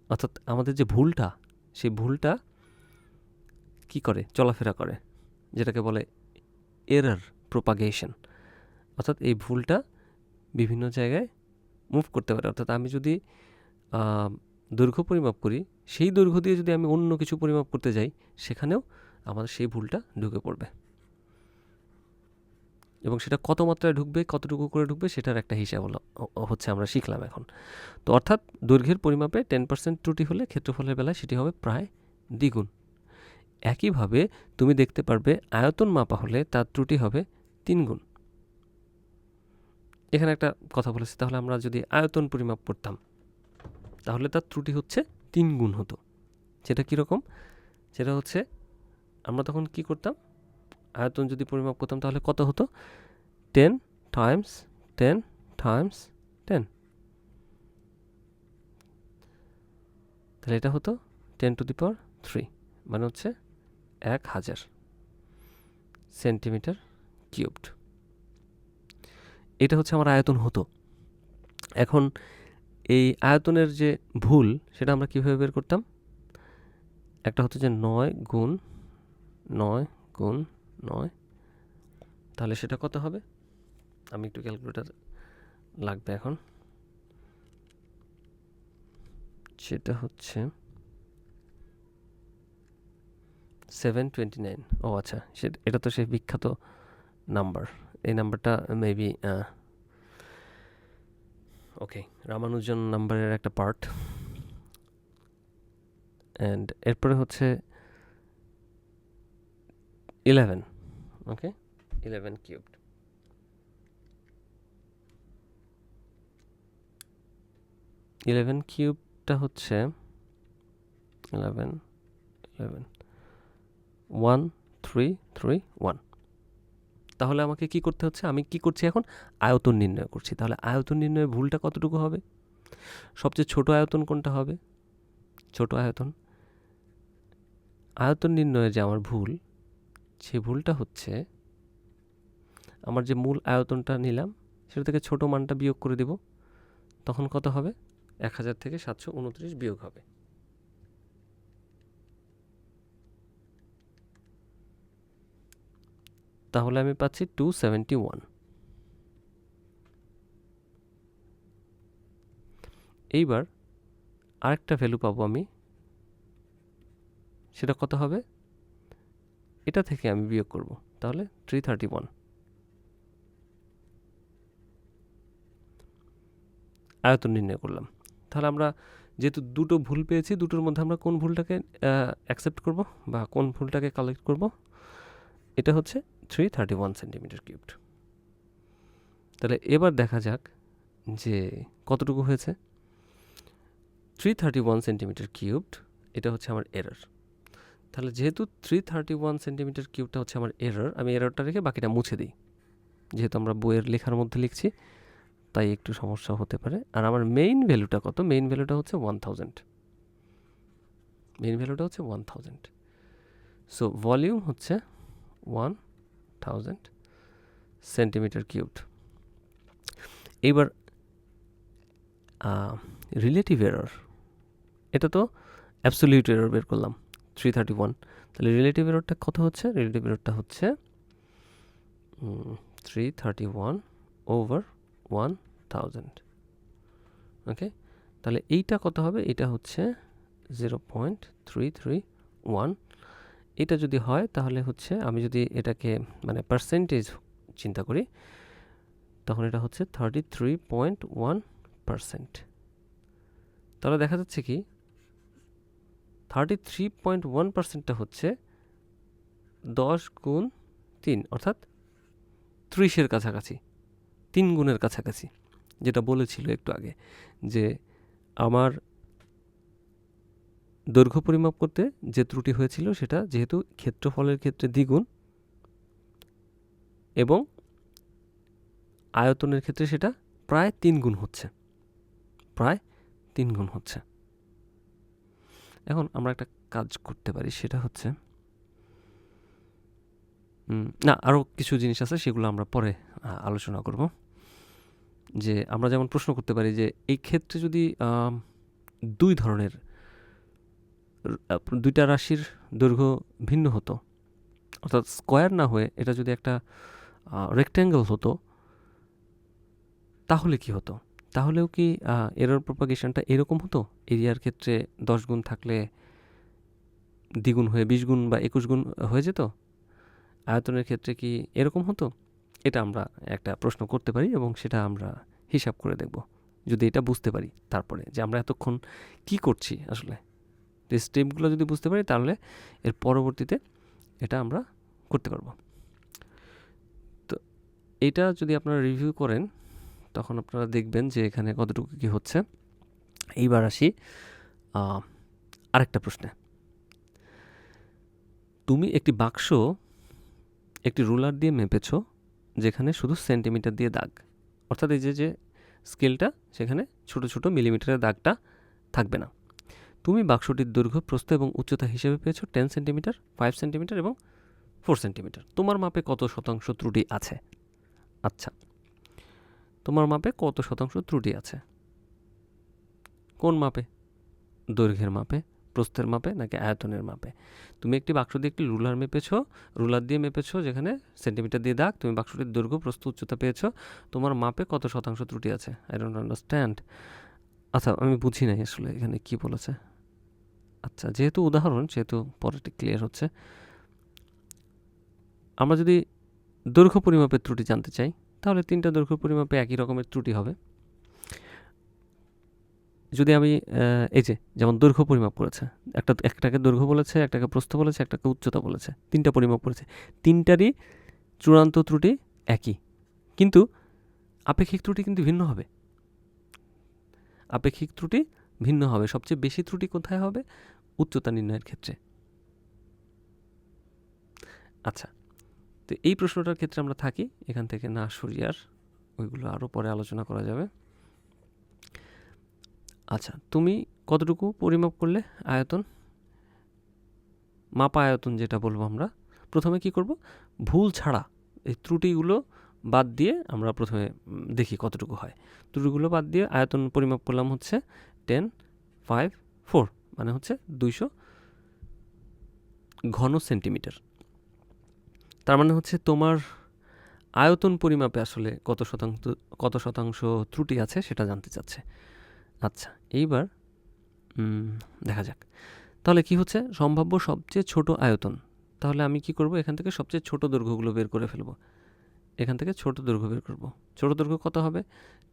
অর্থাৎ আমাদের যে ভুলটা, সেই ভুলটা কি করে, চলাফেরা করে, যেটাকে বলে এরর প্রোপাগেশন। অর্থাৎ এই ভুলটা বিভিন্ন জায়গায় মুভ করতে পারে। অর্থাৎ আমি যদি দৈর্ঘ্য পরিমাপ করি, সেই দৈর্ঘ্য দিয়ে যদি আমি অন্য কিছু পরিমাপ করতে যাই, সেখানেও আমাদের সেই ভুলটা ঢুকে পড়বে। এবং সেটা কত মাত্রায় ঢুকবে, কতটুকু করে ঢুকবে, সেটার একটা হিসাব হচ্ছে আমরা শিখলাম এখন। তো অর্থাৎ দৈর্ঘ্যের পরিমাপে 10% ত্রুটি হলে ক্ষেত্রফলের বেলায় সেটি হবে প্রায় দ্বিগুণ। একইভাবে তুমি দেখতে পারবে আয়তন মাপা হলে তার ত্রুটি হবে 3 গুণ। এখানে একটা কথা বলেছি, তাহলে আমরা যদি আয়তন পরিমাপ করতাম তাহলে তার ত্রুটি হচ্ছে 3 গুণ হতো। সেটা কীরকম? সেটা হচ্ছে আমরা তখন কি করতাম, আয়তন যদি পরিমাপ করতাম তাহলে কত হতো? 10 টাইমস 10 টাইমস 10, তাহলে এটা হতো 10⁻³ মানে হচ্ছে 1000 সেন্টিমিটার কিউবড। এটা হচ্ছে আমার আয়তন হতো। এখন এই আয়তনের যে ভুল সেটা আমরা কীভাবে বের করতাম? একটা হচ্ছে যে 9 গুণ 9 গুণ 9, তাহলে সেটা কত হবে? আমি একটু ক্যালকুলেটর লাগবে এখন। সেটা হচ্ছে 729। ও আচ্ছা, এটা তো সেই বিখ্যাত নাম্বার। এই নাম্বারটা মেবি ওকে, রামানুজন নাম্বারের একটা পার্ট। অ্যান্ড এরপরে হচ্ছে 11, ওকে, 11 কিউবড। ইলেভেন কিউবটা হচ্ছে 11 1331। তাহলে আমাকে কি করতে হচ্ছে? আমি কি করছি এখন? আয়তন নির্ণয় করছি। তাহলে আয়তন নির্ণয়ে ভুলটা কতটুকু হবে? সবচেয়ে ছোট আয়তন কোনটা হবে? ছোট আয়তন। আয়তন নির্ণয়ে যে আমার ভুল, সেই ভুলটা হচ্ছে আমার যে মূল আয়তনটা নিলাম সেটা থেকে ছোট মানটা বিয়োগ করে দেব। তখন কত হবে? 1000 থেকে 729 বিয়োগ হবে। তাহলে আমি পাচ্ছি 271। এইবার আরেকটা ভ্যালু পাবো আমি, সেটা কত হবে? এটা থেকে আমি বিয়োগ করব, তাহলে 331। আয়তন নির্ণয় করলাম। তাহলে আমরা যেহেতু দুটো ভুল পেয়েছি, দুটোর মধ্যে আমরা কোন ভুলটাকে অ্যাকসেপ্ট করব বা কোন ভুলটাকে কালেক্ট করব? এটা হচ্ছে 331 সেন্টিমিটার কিউবড। তাহলে এবার দেখা যাক যে কতটুকু হয়েছে। 331 সেন্টিমিটার কিউবড, এটা হচ্ছে আমার এরর। তাহলে যেহেতু 331 সেন্টিমিটার কিউবটা হচ্ছে আমার এরর, আমি এররটা রেখে বাকিটা মুছে দিই। যেহেতু আমরা বইয়ের লেখার মধ্যে লিখছি তাই একটু সমস্যা হতে পারে। আর আমার মেইন ভ্যালুটা কত? মেইন ভ্যালুটা হচ্ছে 1000। মেইন ভ্যালুটা হচ্ছে 1000। সো ভলিউম হচ্ছে 1000 সেন্টিমিটার কিউবড। এবার রিলেটিভ এরর, এটা তো অ্যাবসলিউট এরর বের করলাম 331। তাহলে রিলেটিভ এররটা কত হচ্ছে? রিলেটিভ এররটা হচ্ছে 331/1000। ওকে, তাহলে এইটা কত হবে? এটা হচ্ছে 0.331। এটা যদি হয় তাহলে হচ্ছে, আমি যদি এটাকে মানে পার্সেন্টেজ চিন্তা করি, তখন এটা হচ্ছে 33.1%। তাহলে দেখা যাচ্ছে কি 33.1%টা হচ্ছে 10 গুণ 3, অর্থাৎ 30-এর কাছাকাছি, 3 গুণের কাছাকাছি। যেটা বলেছিল একটু আগে যে আমার দৈর্ঘ্য পরিমাপ করতে যে ত্রুটি হয়েছিল সেটা যেহেতু ক্ষেত্রফলের ক্ষেত্রে দ্বিগুণ এবং আয়তনের ক্ষেত্রে সেটা প্রায় 3 গুণ হচ্ছে, প্রায় 3 গুণ হচ্ছে। এখন আমরা একটা কাজ করতে পারি, সেটা হচ্ছে না, আরও কিছু জিনিস আছে, সেগুলো আমরা পরে আলোচনা করব। যে আমরা যেমন প্রশ্ন করতে পারি যে এই ক্ষেত্রে যদি দুই ধরনের দুইটা রাশির দৈর্ঘ্য ভিন্ন হতো, অর্থাৎ স্কোয়ার না হয়ে এটা যদি একটা রেক্ট্যাঙ্গেল হতো, তাহলে কি হতো? তাহলেও কি এরর প্রপাগেশনটা এরকম হতো? এরিয়ার ক্ষেত্রে 10 গুণ থাকলে দ্বিগুণ হয়ে 20 গুণ বা 21 গুণ হয়ে যেত? আয়তনের ক্ষেত্রে কি এরকম হতো? এটা আমরা একটা প্রশ্ন করতে পারি এবং সেটা আমরা হিসাব করে দেখব যদি এটা বুঝতে পারি। তারপরে যে আমরা এতক্ষণ কি করছি আসলে, এই স্টেপগুলো যদি বুঝতে পারি তাহলে এর পরবর্তীতে এটা আমরা করতে পারবো। তো এটা যদি আপনারা রিভিউ করেন তখন আপনারা দেখবেন যে এখানে কতটুকু কী হচ্ছে। এইবার আসি আরেকটা প্রশ্নে। তুমি একটি বাক্স একটি রুলার দিয়ে মেপেছো যেখানে শুধু সেন্টিমিটার দিয়ে দাগ, অর্থাৎ এই যে স্কেলটা সেখানে ছোট ছোট মিলিমিটারের দাগটা থাকবে না। তুমি বাক্সটির দৈর্ঘ্য, প্রস্থ এবং উচ্চতা হিসেবে পেয়েছো 10 সেন্টিমিটার, 5 সেন্টিমিটার এবং 4 সেন্টিমিটার। তোমার মাপে কত শতাংশ ত্রুটি আছে? আচ্ছা, তোমার মাপে কত শতাংশ ত্রুটি আছে? কোন মাপে? দৈর্ঘ্যের মাপে, প্রস্থের মাপে নাকি আয়তনের মাপে? তুমি একটি বাক্স দিয়ে একটি রুলার দিয়ে মেপেছো যেখানে সেন্টিমিটার দিয়ে দাগ। তুমি বাক্সটির দৈর্ঘ্য, প্রস্থ, উচ্চতা পেয়েছো। তোমার মাপে কত শতাংশ ত্রুটি আছে? I don't understand. আচ্ছা, আমি বুঝি নাই আসলে এখানে কি বলেছে। আচ্ছা, যেহেতু উদাহরণ সেহেতু পরেরটি ক্লিয়ার হচ্ছে। আমরা যদি দৈর্ঘ্য পরিমাপের ত্রুটি জানতে চাই তাহলে 3টা দৈর্ঘ্য পরিমাপে একই রকমের ত্রুটি হবে। যদি আমি এই যে যেমন দৈর্ঘ্য পরিমাপ করেছে, একটাকে দৈর্ঘ্য বলেছে, একটাকে প্রস্থ বলেছে, একটাকে উচ্চতা বলেছে, 3টা পরিমাপ করেছে, 3টারই চূড়ান্ত ত্রুটি একই, কিন্তু আপেক্ষিক ত্রুটি কিন্তু ভিন্ন হবে। আপেক্ষিক ত্রুটি ভিন্ন হবে। সবচেয়ে বেশি ত্রুটি কোথায় হবে? উচ্চতা নির্ণয়ের ক্ষেত্রে। আচ্ছা, তো এই প্রশ্নটার ক্ষেত্রে আমরা থাকি, এখান থেকে না সরিয়ে আর ওইগুলো আরও পরে আলোচনা করা যাবে। আচ্ছা, তুমি কতটুকু পরিমাপ করলে আয়তন? মাপা আয়তন যেটা বলবো আমরা, প্রথমে কি করব? ভুল ছাড়া এই ত্রুটিগুলো বাদ দিয়ে আমরা প্রথমে দেখি কতটুকু হয়। ত্রুটিগুলো বাদ দিয়ে আয়তন পরিমাপ করলাম হচ্ছে 10, 5, 4, মানে হচ্ছে 200 ঘন সেন্টিমিটার। তার মানে হচ্ছে তোমার আয়তন পরিমাপে আসলে কত শতাংশ ত্রুটি আছে সেটা জানতে চাচ্ছে। আচ্ছা, এইবার দেখা যাক তাহলে কি হচ্ছে সম্ভাব্য সবচেয়ে ছোট আয়তন। তাহলে আমি কি করব? এখান থেকে সবচেয়ে ছোট দৈর্ঘ্যগুলো বের করে ফেলব। এখান থেকে ছোট দৈর্ঘ্য বের করব। ছোট দৈর্ঘ্য কত হবে?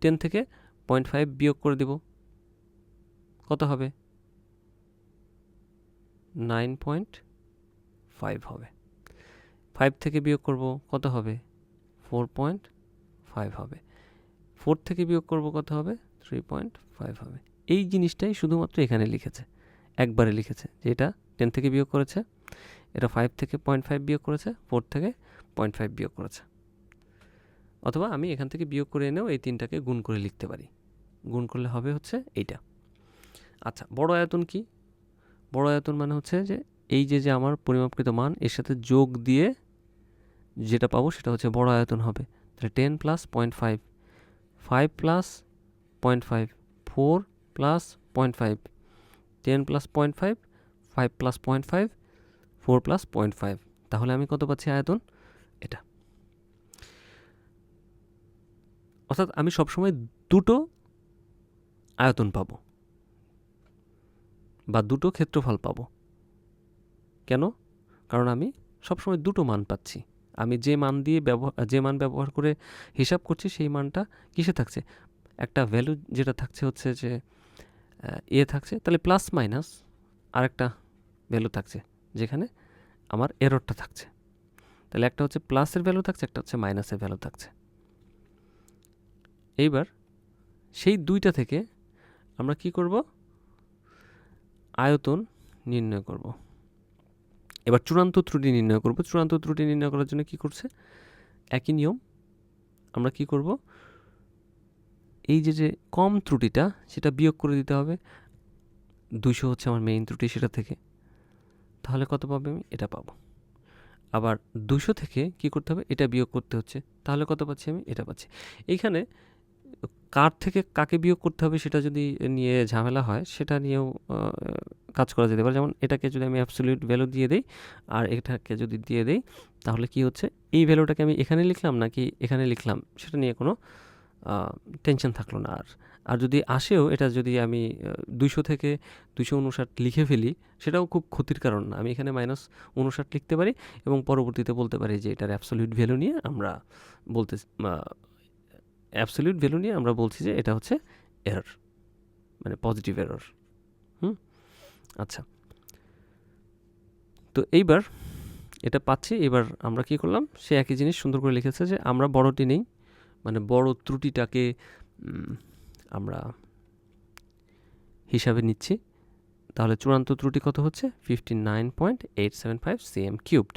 10 থেকে 0.5 বিয়োগ করে দেব, কত হবে? 9.5 হবে। 5 থেকে বিয়োগ করব, কত হবে? 4.5 হবে। 4 থেকে বিয়োগ করব, কত হবে? 3.5 হবে। এই জিনিসটাই শুধুমাত্র এখানে লিখেছে, একবারে লিখেছে যে এটা 10 থেকে বিয়োগ করেছে, এটা 5 থেকে 0.5 বিয়োগ করেছে, 4 থেকে 0.5 বিয়োগ করেছে। অথবা আমি এখান থেকে বিয়োগ করে এনেও এই 3টাকে গুণ করে লিখতে পারি। গুণ করলে হবে হচ্ছে এইটা। আচ্ছা, বড় আয়তন কি? বড় আয়তন মানে হচ্ছে যে এই যে আমার পরিমাপকৃত মান এর সাথে যোগ দিয়ে যেটা পাবো সেটা হচ্ছে বড় আয়তন হবে। তাহলে 10 plus 0.5, 5 plus 0.5, 4 plus 0.5, 10 plus 0.5, 5 plus 0.5, 4 plus 0.5। তাহলে আমি কত পাচ্ছি আয়তন? এটা। অর্থাৎ আমি সবসময় দুটো আয়তন পাবো বা দুটো ক্ষেত্রফল পাবো। কেন? কারণ আমি সবসময় দুটো মান পাচ্ছি। আমি যে মান ব্যবহার করে হিসাব করছি সেই মানটা কিসে থাকছে? একটা ভ্যালু যেটা থাকছে হচ্ছে যে থাকছে, তাহলে প্লাস মাইনাস আরেকটা ভ্যালু থাকছে যেখানে আমার এররটা থাকছে। তাহলে একটা হচ্ছে প্লাসের ভ্যালু থাকছে, একটা হচ্ছে মাইনাসের ভ্যালু থাকছে। এইবার সেই দুইটা থেকে আমরা কি করব? আয়তন নির্ণয় করব। এবার চূড়ান্ত ত্রুটি নির্ণয় করব। চূড়ান্ত ত্রুটি নির্ণয় করার জন্য কি করছে? একই নিয়ম। আমরা কি করব? এই যে কম ত্রুটিটা সেটা বিয়োগ করে দিতে হবে। 200 হচ্ছে আমার মেইন ত্রুটি, সেটা থেকে। তাহলে কত পাবে? আমি এটা পাবো। আবার 200 থেকে কি করতে হবে? এটা বিয়োগ করতে হচ্ছে। তাহলে কত পাচ্ছি আমি? এটা পাচ্ছি। এইখানে কার থেকে কাকে বিয়োগ করতে হবে সেটা যদি নিয়ে ঝামেলা হয় সেটা নিয়েও কাজ করা যেতে পারে। যেমন এটাকে যদি আমি অ্যাবসলিউট ভ্যালু দিয়ে দিই আর এটাকে যদি দিয়ে দিই তাহলে কি হচ্ছে? এই ভ্যালুটাকে আমি এখানে লিখলাম নাকি এখানে লিখলাম সেটা নিয়ে কোনো টেনশন থাকলো না আর। আর যদি আসেও, এটা যদি আমি 200 থেকে 259 লিখে ফেলি, সেটাও খুব ক্ষতির কারণ না। আমি এখানে -59 লিখতে পারি এবং পরবর্তীতে বলতে পারি যে এটার অ্যাবসলিউট ভ্যালু নিয়ে আমরা বলছি যে এটা হচ্ছে এরর, মানে পজিটিভ এরর। আচ্ছা, তো এইবার এটা পাচ্ছি। এবার আমরা কি করলাম, সে একই জিনিস সুন্দর করে লিখেছে যে আমরা বড়টি নেই, মানে বড় ত্রুটিটাকে আমরা হিসাবে নিচ্ছি। তাহলে চূড়ান্ত ত্রুটি কত হচ্ছে? 59.875 cm³।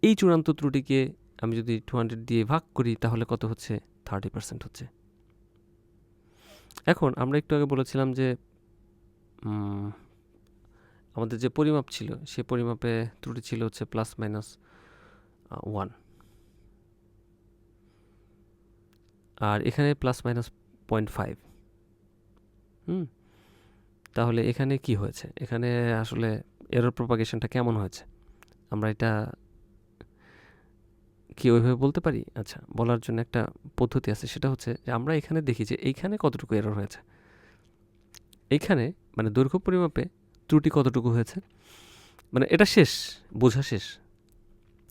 এই চূড়ান্ত ত্রুটিকে আমি যদি 200 দিয়ে ভাগ করি তাহলে কত হচ্ছে? 30% হচ্ছে। এখন আমরা একটু আগে বলেছিলাম যে আমাদের যে পরিমাপ ছিল, সে পরিমাপে ত্রুটি ছিল হচ্ছে +-1, আর এখানে +-0.5। তাহলে এখানে কি হয়েছে? এখানে আসলে এরর প্রপাগেশনটা কেমন হয়েছে? আমরা এটা কি ওইভাবে বলতে পারি? আচ্ছা, বলার জন্য একটা পদ্ধতি আছে, সেটা হচ্ছে যে আমরা এখানে দেখি যে এইখানে কতটুকু এরর হয়েছে। এইখানে মানে দৈর্ঘ্য পরিমাপে ত্রুটি কতটুকু হয়েছে, মানে এটা শেষ, বোঝা শেষ,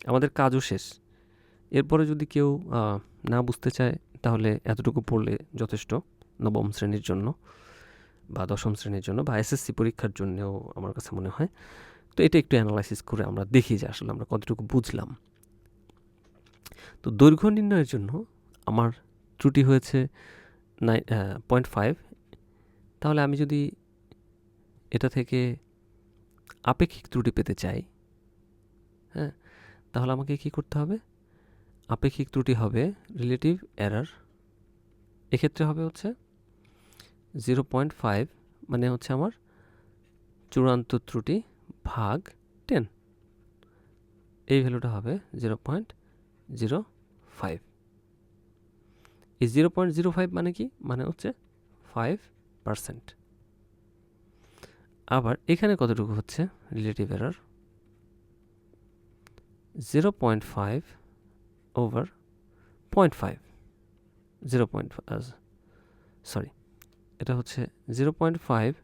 আমাদের কাজও শেষ। এরপরে যদি কেউ না বুঝতে চায় তাহলে এতটুকু পড়লে যথেষ্ট, নবম শ্রেণীর জন্য বা দশম শ্রেণীর জন্য বা এসএসসি পরীক্ষার জন্যও আমার কাছে মনে হয়। তো এটা একটু অ্যানালাইসিস করে আমরা দেখি যে আসলে আমরা কতটুকু বুঝলাম। তো দৈর্ঘ্য নির্ণয়ের জন্য আমার ত্রুটি হয়েছে 0.5। তাহলে আমি যদি এটা থেকে আপেক্ষিক ত্রুটি পেতে চাই, হ্যাঁ, তাহলে আমাকে কি করতে হবে? আপেক্ষিক ত্রুটি হবে রিলেটিভ এরর, এক্ষেত্রে হবে হচ্ছে 0.5, মানে হচ্ছে আমার চূড়ান্ত ত্রুটি ভাগ 10, এই ভ্যালুটা হবে 0.05। এই 0.05 মানে কি? মানে হচ্ছে 5%। আবার এখানে কতটুকু হচ্ছে রিলেটিভ এরর? 0.5 ওভার 0.5, এটা হচ্ছে 0.5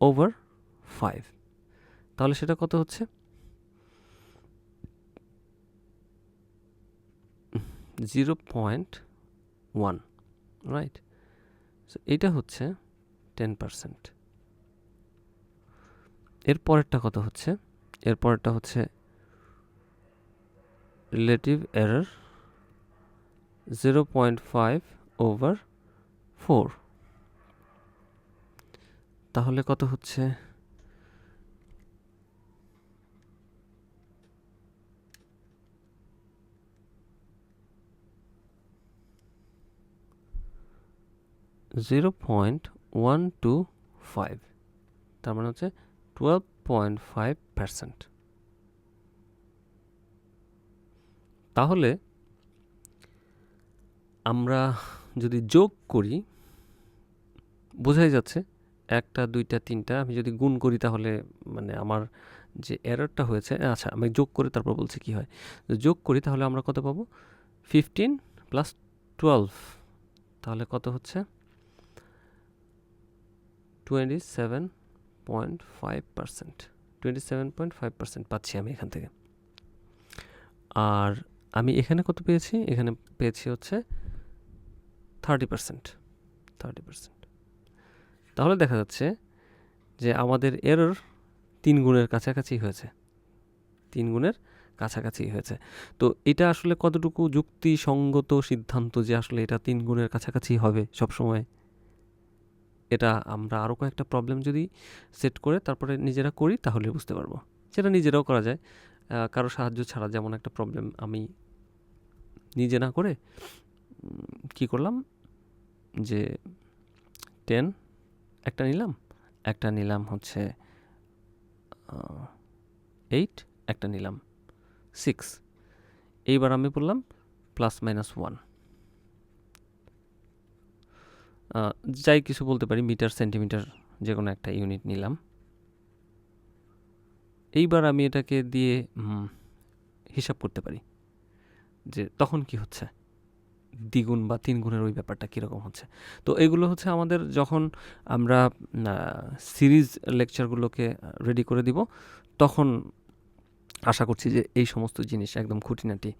ওভার 5। তাহলে সেটা কত হচ্ছে? 0.1, রাইট? সো এইটা হচ্ছে 10%। এর পরেরটা কত হচ্ছে? এর পরেরটা হচ্ছে রিলেটিভ এরর 0.5 ওভার 4। তাহলে কত হচ্ছে? (0.125), তার মানে হচ্ছে 12.5%। তাহলে আমরা যদি যোগ করি, বোঝাই যাচ্ছে 1টা 2টা 3টা আমি যদি গুণ করি তাহলে মানে আমার যে এররটা হয়েছে, আচ্ছা আমি যোগ করে তারপর বলছি কি হয়। যোগ করি তাহলে আমরা কত পাবো? 15 + 12, তাহলে কত হচ্ছে? 27.5%। 27.5% পাচ্ছি আমি এখান থেকে। আর আমি এখানে কত পেয়েছি? এখানে পেয়েছি হচ্ছে 30%। তাহলে দেখা যাচ্ছে যে আমাদের এরর 3 গুণের কাছাকাছি হয়েছে। তো এটা আসলে কতটুকু যুক্তিসঙ্গত সিদ্ধান্ত যে আসলে এটা 3 গুণের কাছাকাছি হবে সবসময়? এটা আমরা আরও কয়েকটা প্রবলেম যদি সেট করে তারপরে নিজেরা করি তাহলে বুঝতে পারবো। সেটা নিজেরাও করা যায় কারো সাহায্য ছাড়া। যেমন একটা প্রবলেম আমি নিজে না করে কি করলাম যে 10 একটা নিলাম হচ্ছে 8, একটা নিলাম 6। এইবার আমি বললাম +-1, যাই কিছু বলতে পারি, মিটার সেন্টিমিটার যে কোনো একটা ইউনিট নিলাম। এইবার আমি এটাকে দিয়ে হিসাব করতে পারি যে তখন কি হচ্ছে। দ্বিগুণ বা 3 গুণের ওই ব্যাপারটা কীরকম হচ্ছে। তো এগুলো হচ্ছে আমাদের যখন আমরা সিরিজ লেকচারগুলোকে রেডি করে দিব, তখন আশা করছি যে এই সমস্ত জিনিস একদম খুঁটিনাটি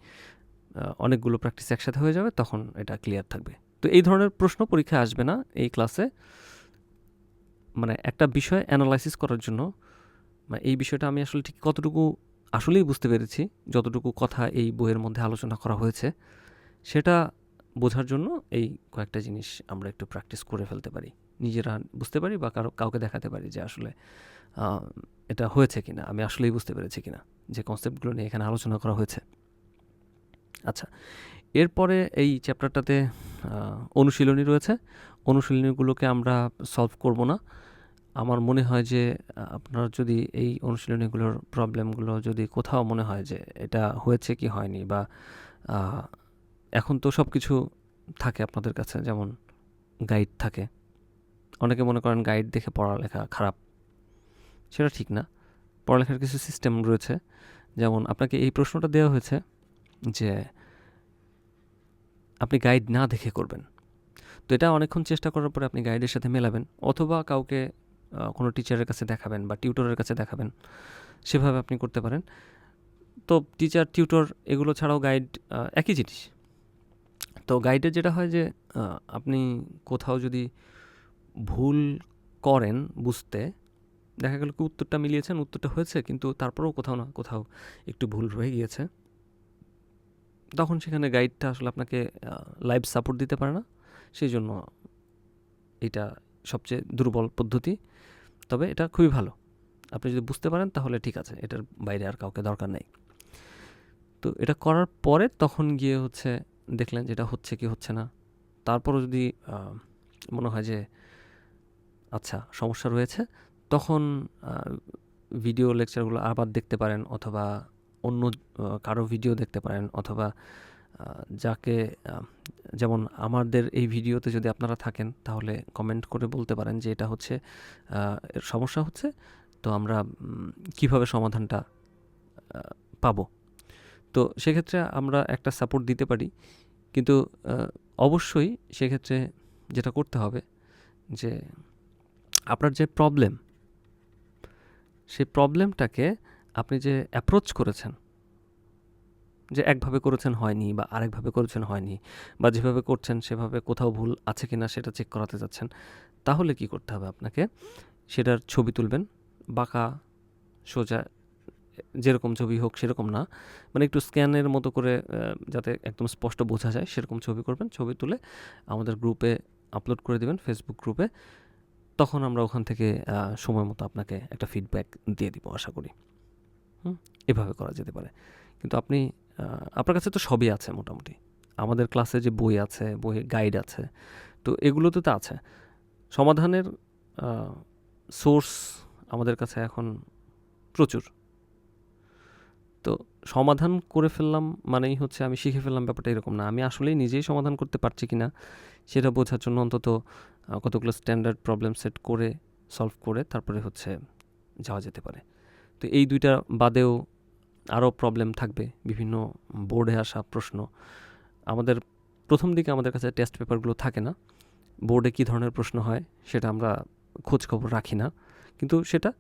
অনেকগুলো প্র্যাকটিস একসাথে হয়ে যাবে, তখন এটা ক্লিয়ার থাকবে। তো এই ধরনের প্রশ্ন পরীক্ষায় আসবে না এই ক্লাসে। মানে একটা বিষয় অ্যানালাইসিস করার জন্য, মানে এই বিষয়টা আমি আসলে ঠিক কতটুকু আসলেই বুঝতে পেরেছি, যতটুকু কথা এই বইয়ের মধ্যে আলোচনা করা হয়েছে, সেটা বোঝার জন্য এই কয়েকটা জিনিস আমরা একটু প্র্যাকটিস করে ফেলতে পারি, নিজেরা বুঝতে পারি বা কাউকে দেখাতে পারি যে আসলে এটা হয়েছে কিনা, আমি আসলেই বুঝতে পেরেছি কিনা, যে কনসেপ্টগুলো নিয়ে এখানে আলোচনা করা হয়েছে। আচ্ছা, এরপরে এই চ্যাপ্টারটাতে অনুশীলনী রয়েছে। অনুশীলনীগুলোকে আমরা সলভ করব না। আমার মনে হয় যে আপনার যদি এই অনুশীলনীগুলোর প্রবলেমগুলো যদি কোথাও মনে হয় যে এটা হয়েছে কি হয়নি, বা এখন তো সব কিছু থাকে আপনাদের কাছে, যেমন গাইড থাকে। অনেকে মনে করেন গাইড দেখে পড়ালেখা খারাপ, সেটা ঠিক না। পড়ালেখার কিছু সিস্টেম রয়েছে, যেমন আপনাকে এই প্রশ্নটা দেওয়া হয়েছে যে আপনি গাইড না দেখে করবেন। তো এটা অনেকক্ষণ চেষ্টা করার পরে আপনি গাইডের সাথে মেলাবেন, অথবা কাউকে কোনো টিচারের কাছে দেখাবেন বা টিউটরের কাছে দেখাবেন, সেভাবে আপনি করতে পারেন। তো টিচার, টিউটর এগুলো ছাড়াও গাইড একই জিনিস। তো গাইডের যেটা হয় যে আপনি কোথাও যদি ভুল করেন বুঝতে, দেখা গেল কি উত্তরটা মিলিয়েছেন, উত্তরটা হয়েছে, কিন্তু তারপরেও কোথাও না কোথাও একটু ভুল রয়ে গিয়েছে, তখন সেখানে গাইডটা আসলে আপনাকে লাইভ সাপোর্ট দিতে পারে না। সেই জন্য এটা সবচেয়ে দুর্বল পদ্ধতি, তবে এটা খুবই ভালো। আপনি যদি বুঝতে পারেন তাহলে ঠিক আছে, এটার বাইরে আর কাউকে দরকার নেই। তো এটা করার পরে তখন গিয়ে হচ্ছে দেখলেন যেটা হচ্ছে কি হচ্ছে না। তারপরও যদি মনে হয় যে আচ্ছা সমস্যা রয়েছে, তখন ভিডিও লেকচারগুলো আবার দেখতে পারেন, অথবা অন্য কারো ভিডিও দেখতে পারেন, অথবা যাকে যেমন আমাদের এই ভিডিওতে যদি আপনারা থাকেন তাহলে কমেন্ট করে বলতে পারেন যে এটা হচ্ছে এর সমস্যা হচ্ছে, তো আমরা কিভাবে সমাধানটা পাবো। তো সেক্ষেত্রে আমরা একটা সাপোর্ট দিতে পারি, কিন্তু অবশ্যই সেক্ষেত্রে যেটা করতে হবে যে আপনার যে প্রবলেম, সেই প্রবলেমটাকে আপনি যে অ্যাপ্রোচ করেছেন, যে একভাবে করেছেন হয়নি, বা আরেকভাবে করেছেন হয়নি, বা যেভাবে করছেন সেভাবে কোথাও ভুল আছে কিনা সেটা চেক করাতে যাচ্ছেন, তাহলে কি করতে হবে আপনাকে, সেটার ছবি তুলবেন। বাঁকা সোজা যেরকম ছবি হোক সেরকম না, মানে একটু স্ক্যানের মতো করে যাতে একদম স্পষ্ট বোঝা যায় সেরকম ছবি করবেন। ছবি তুলে আমাদের গ্রুপে আপলোড করে দেবেন, ফেসবুক গ্রুপে। তখন আমরা ওখান থেকে সময় মতো আপনাকে একটা ফিডব্যাক দিয়ে দিব আশা করি। এভাবে করা যেতে পারে। কিন্তু আপনি আপনার কাছে তো সবই আছে মোটামুটি, আমাদের ক্লাসে যে বই আছে, বইয়ের গাইড আছে, তো এগুলোতে তো আছে সমাধানের সোর্স আমাদের কাছে এখন প্রচুর। তো সমাধান করে ফেললাম মানেই হচ্ছে আমি শিখে ফেললাম, ব্যাপারটা এরকম না। আমি আসলেই নিজেই সমাধান করতে পারছি কি না সেটা বোঝার জন্য অন্তত কতগুলো স্ট্যান্ডার্ড প্রবলেম সেট করে সলভ করে তারপরে হচ্ছে যাওয়া যেতে পারে। তো এই দুইটা বাদেও আরও প্রবলেম থাকবে, বিভিন্ন বোর্ডে আসা প্রশ্ন। আমাদের প্রথম দিকে আমাদের কাছে টেস্ট পেপারগুলো থাকে না, বোর্ডে কী ধরনের প্রশ্ন হয় সেটা আমরা খোঁজখবর রাখি না, কিন্তু সেটা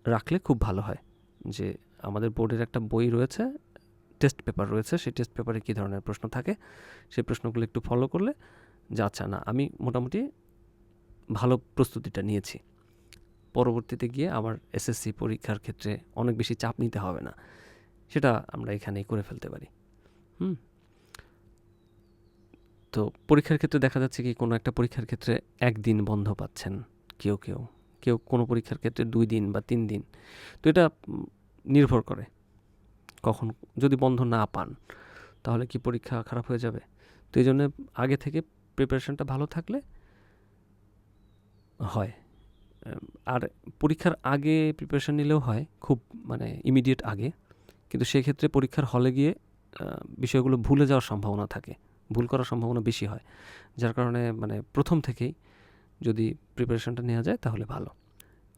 রাখলে খুব ভালো হয় যে আমাদের বোর্ডের একটা বই রয়েছে, টেস্ট পেপার রয়েছে, সেই টেস্ট পেপারে কী ধরনের প্রশ্ন থাকে সেই প্রশ্নগুলো একটু ফলো করলে যে আচ্ছা না, আমি মোটামুটি ভালো প্রস্তুতিটা নিয়েছি, পরবর্তীতে গিয়ে আমার এসএসসি পরীক্ষার ক্ষেত্রে অনেক বেশি চাপ নিতে হবে না, সেটা আমরা এখানেই করে ফেলতে পারি। তো পরীক্ষার ক্ষেত্রে দেখা যাচ্ছে কি, কোনো একটা পরীক্ষার ক্ষেত্রে 1 দিন বন্ধ পাচ্ছেন কেউ কেউ, কোনো পরীক্ষার ক্ষেত্রে 2 দিন বা 3 দিন। তো এটা নির্ভর করে কখন, যদি বন্ধ না পান তাহলে কি পরীক্ষা খারাপ হয়ে যাবে? তো এই জন্য আগে থেকে প্রিপারেশনটা ভালো থাকলে হয়। আর পরীক্ষার আগে প্রিপারেশন নিলেও হয়, খুব মানে ইমিডিয়েট আগে, কিন্তু সেক্ষেত্রে পরীক্ষার হলে গিয়ে বিষয়গুলো ভুলে যাওয়ার সম্ভাবনা থাকে, ভুল করার সম্ভাবনা বেশি হয়, যার কারণে মানে প্রথম থেকেই যদি প্রিপারেশনটা নেওয়া যায় তাহলে ভালো।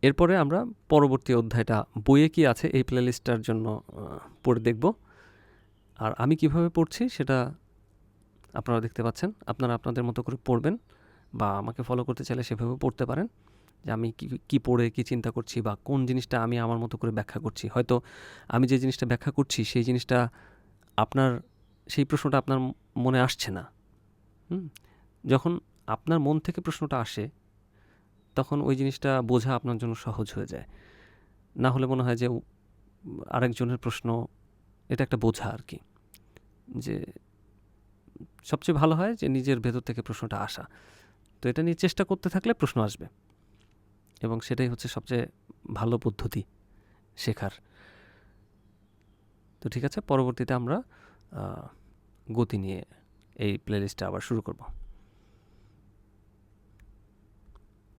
এরপরে আমরা পরবর্তী অধ্যায়টা বইয়ে কি আছে এই প্লেলিস্টটার জন্য পড়ে দেখব। আর আমি কিভাবে পড়ছি সেটা আপনারা দেখতে পাচ্ছেন। আপনারা আপনাদের মতো করে পড়বেন বা আমাকে ফলো করতে চাইলে সেভাবে পড়তে পারেন, যে আমি কী পড়ে কী চিন্তা করছি বা কোন জিনিসটা আমি আমার মতো করে ব্যাখ্যা করছি। হয়তো আমি যে জিনিসটা ব্যাখ্যা করছি সেই জিনিসটা সেই প্রশ্নটা আপনার মনে আসছে না। যখন আপনার মন থেকে প্রশ্নটা আসে তখন ওই জিনিসটা বোঝা আপনার জন্য সহজ হয়ে যায়। না হলে মনে হয় যে আরেকজনের প্রশ্ন, এটা একটা বোঝা আর কি। যে সবচেয়ে ভালো হয় যে নিজের ভেতর থেকে প্রশ্নটা আসা। তো এটা নিয়ে চেষ্টা করতে থাকলে প্রশ্ন আসবে, এবং সেটাই হচ্ছে সবচেয়ে ভালো পদ্ধতি শেখার। তো ঠিক আছে, পরবর্তীতে আমরা গতি নিয়ে এই প্লেলিস্টটা আবার শুরু করব।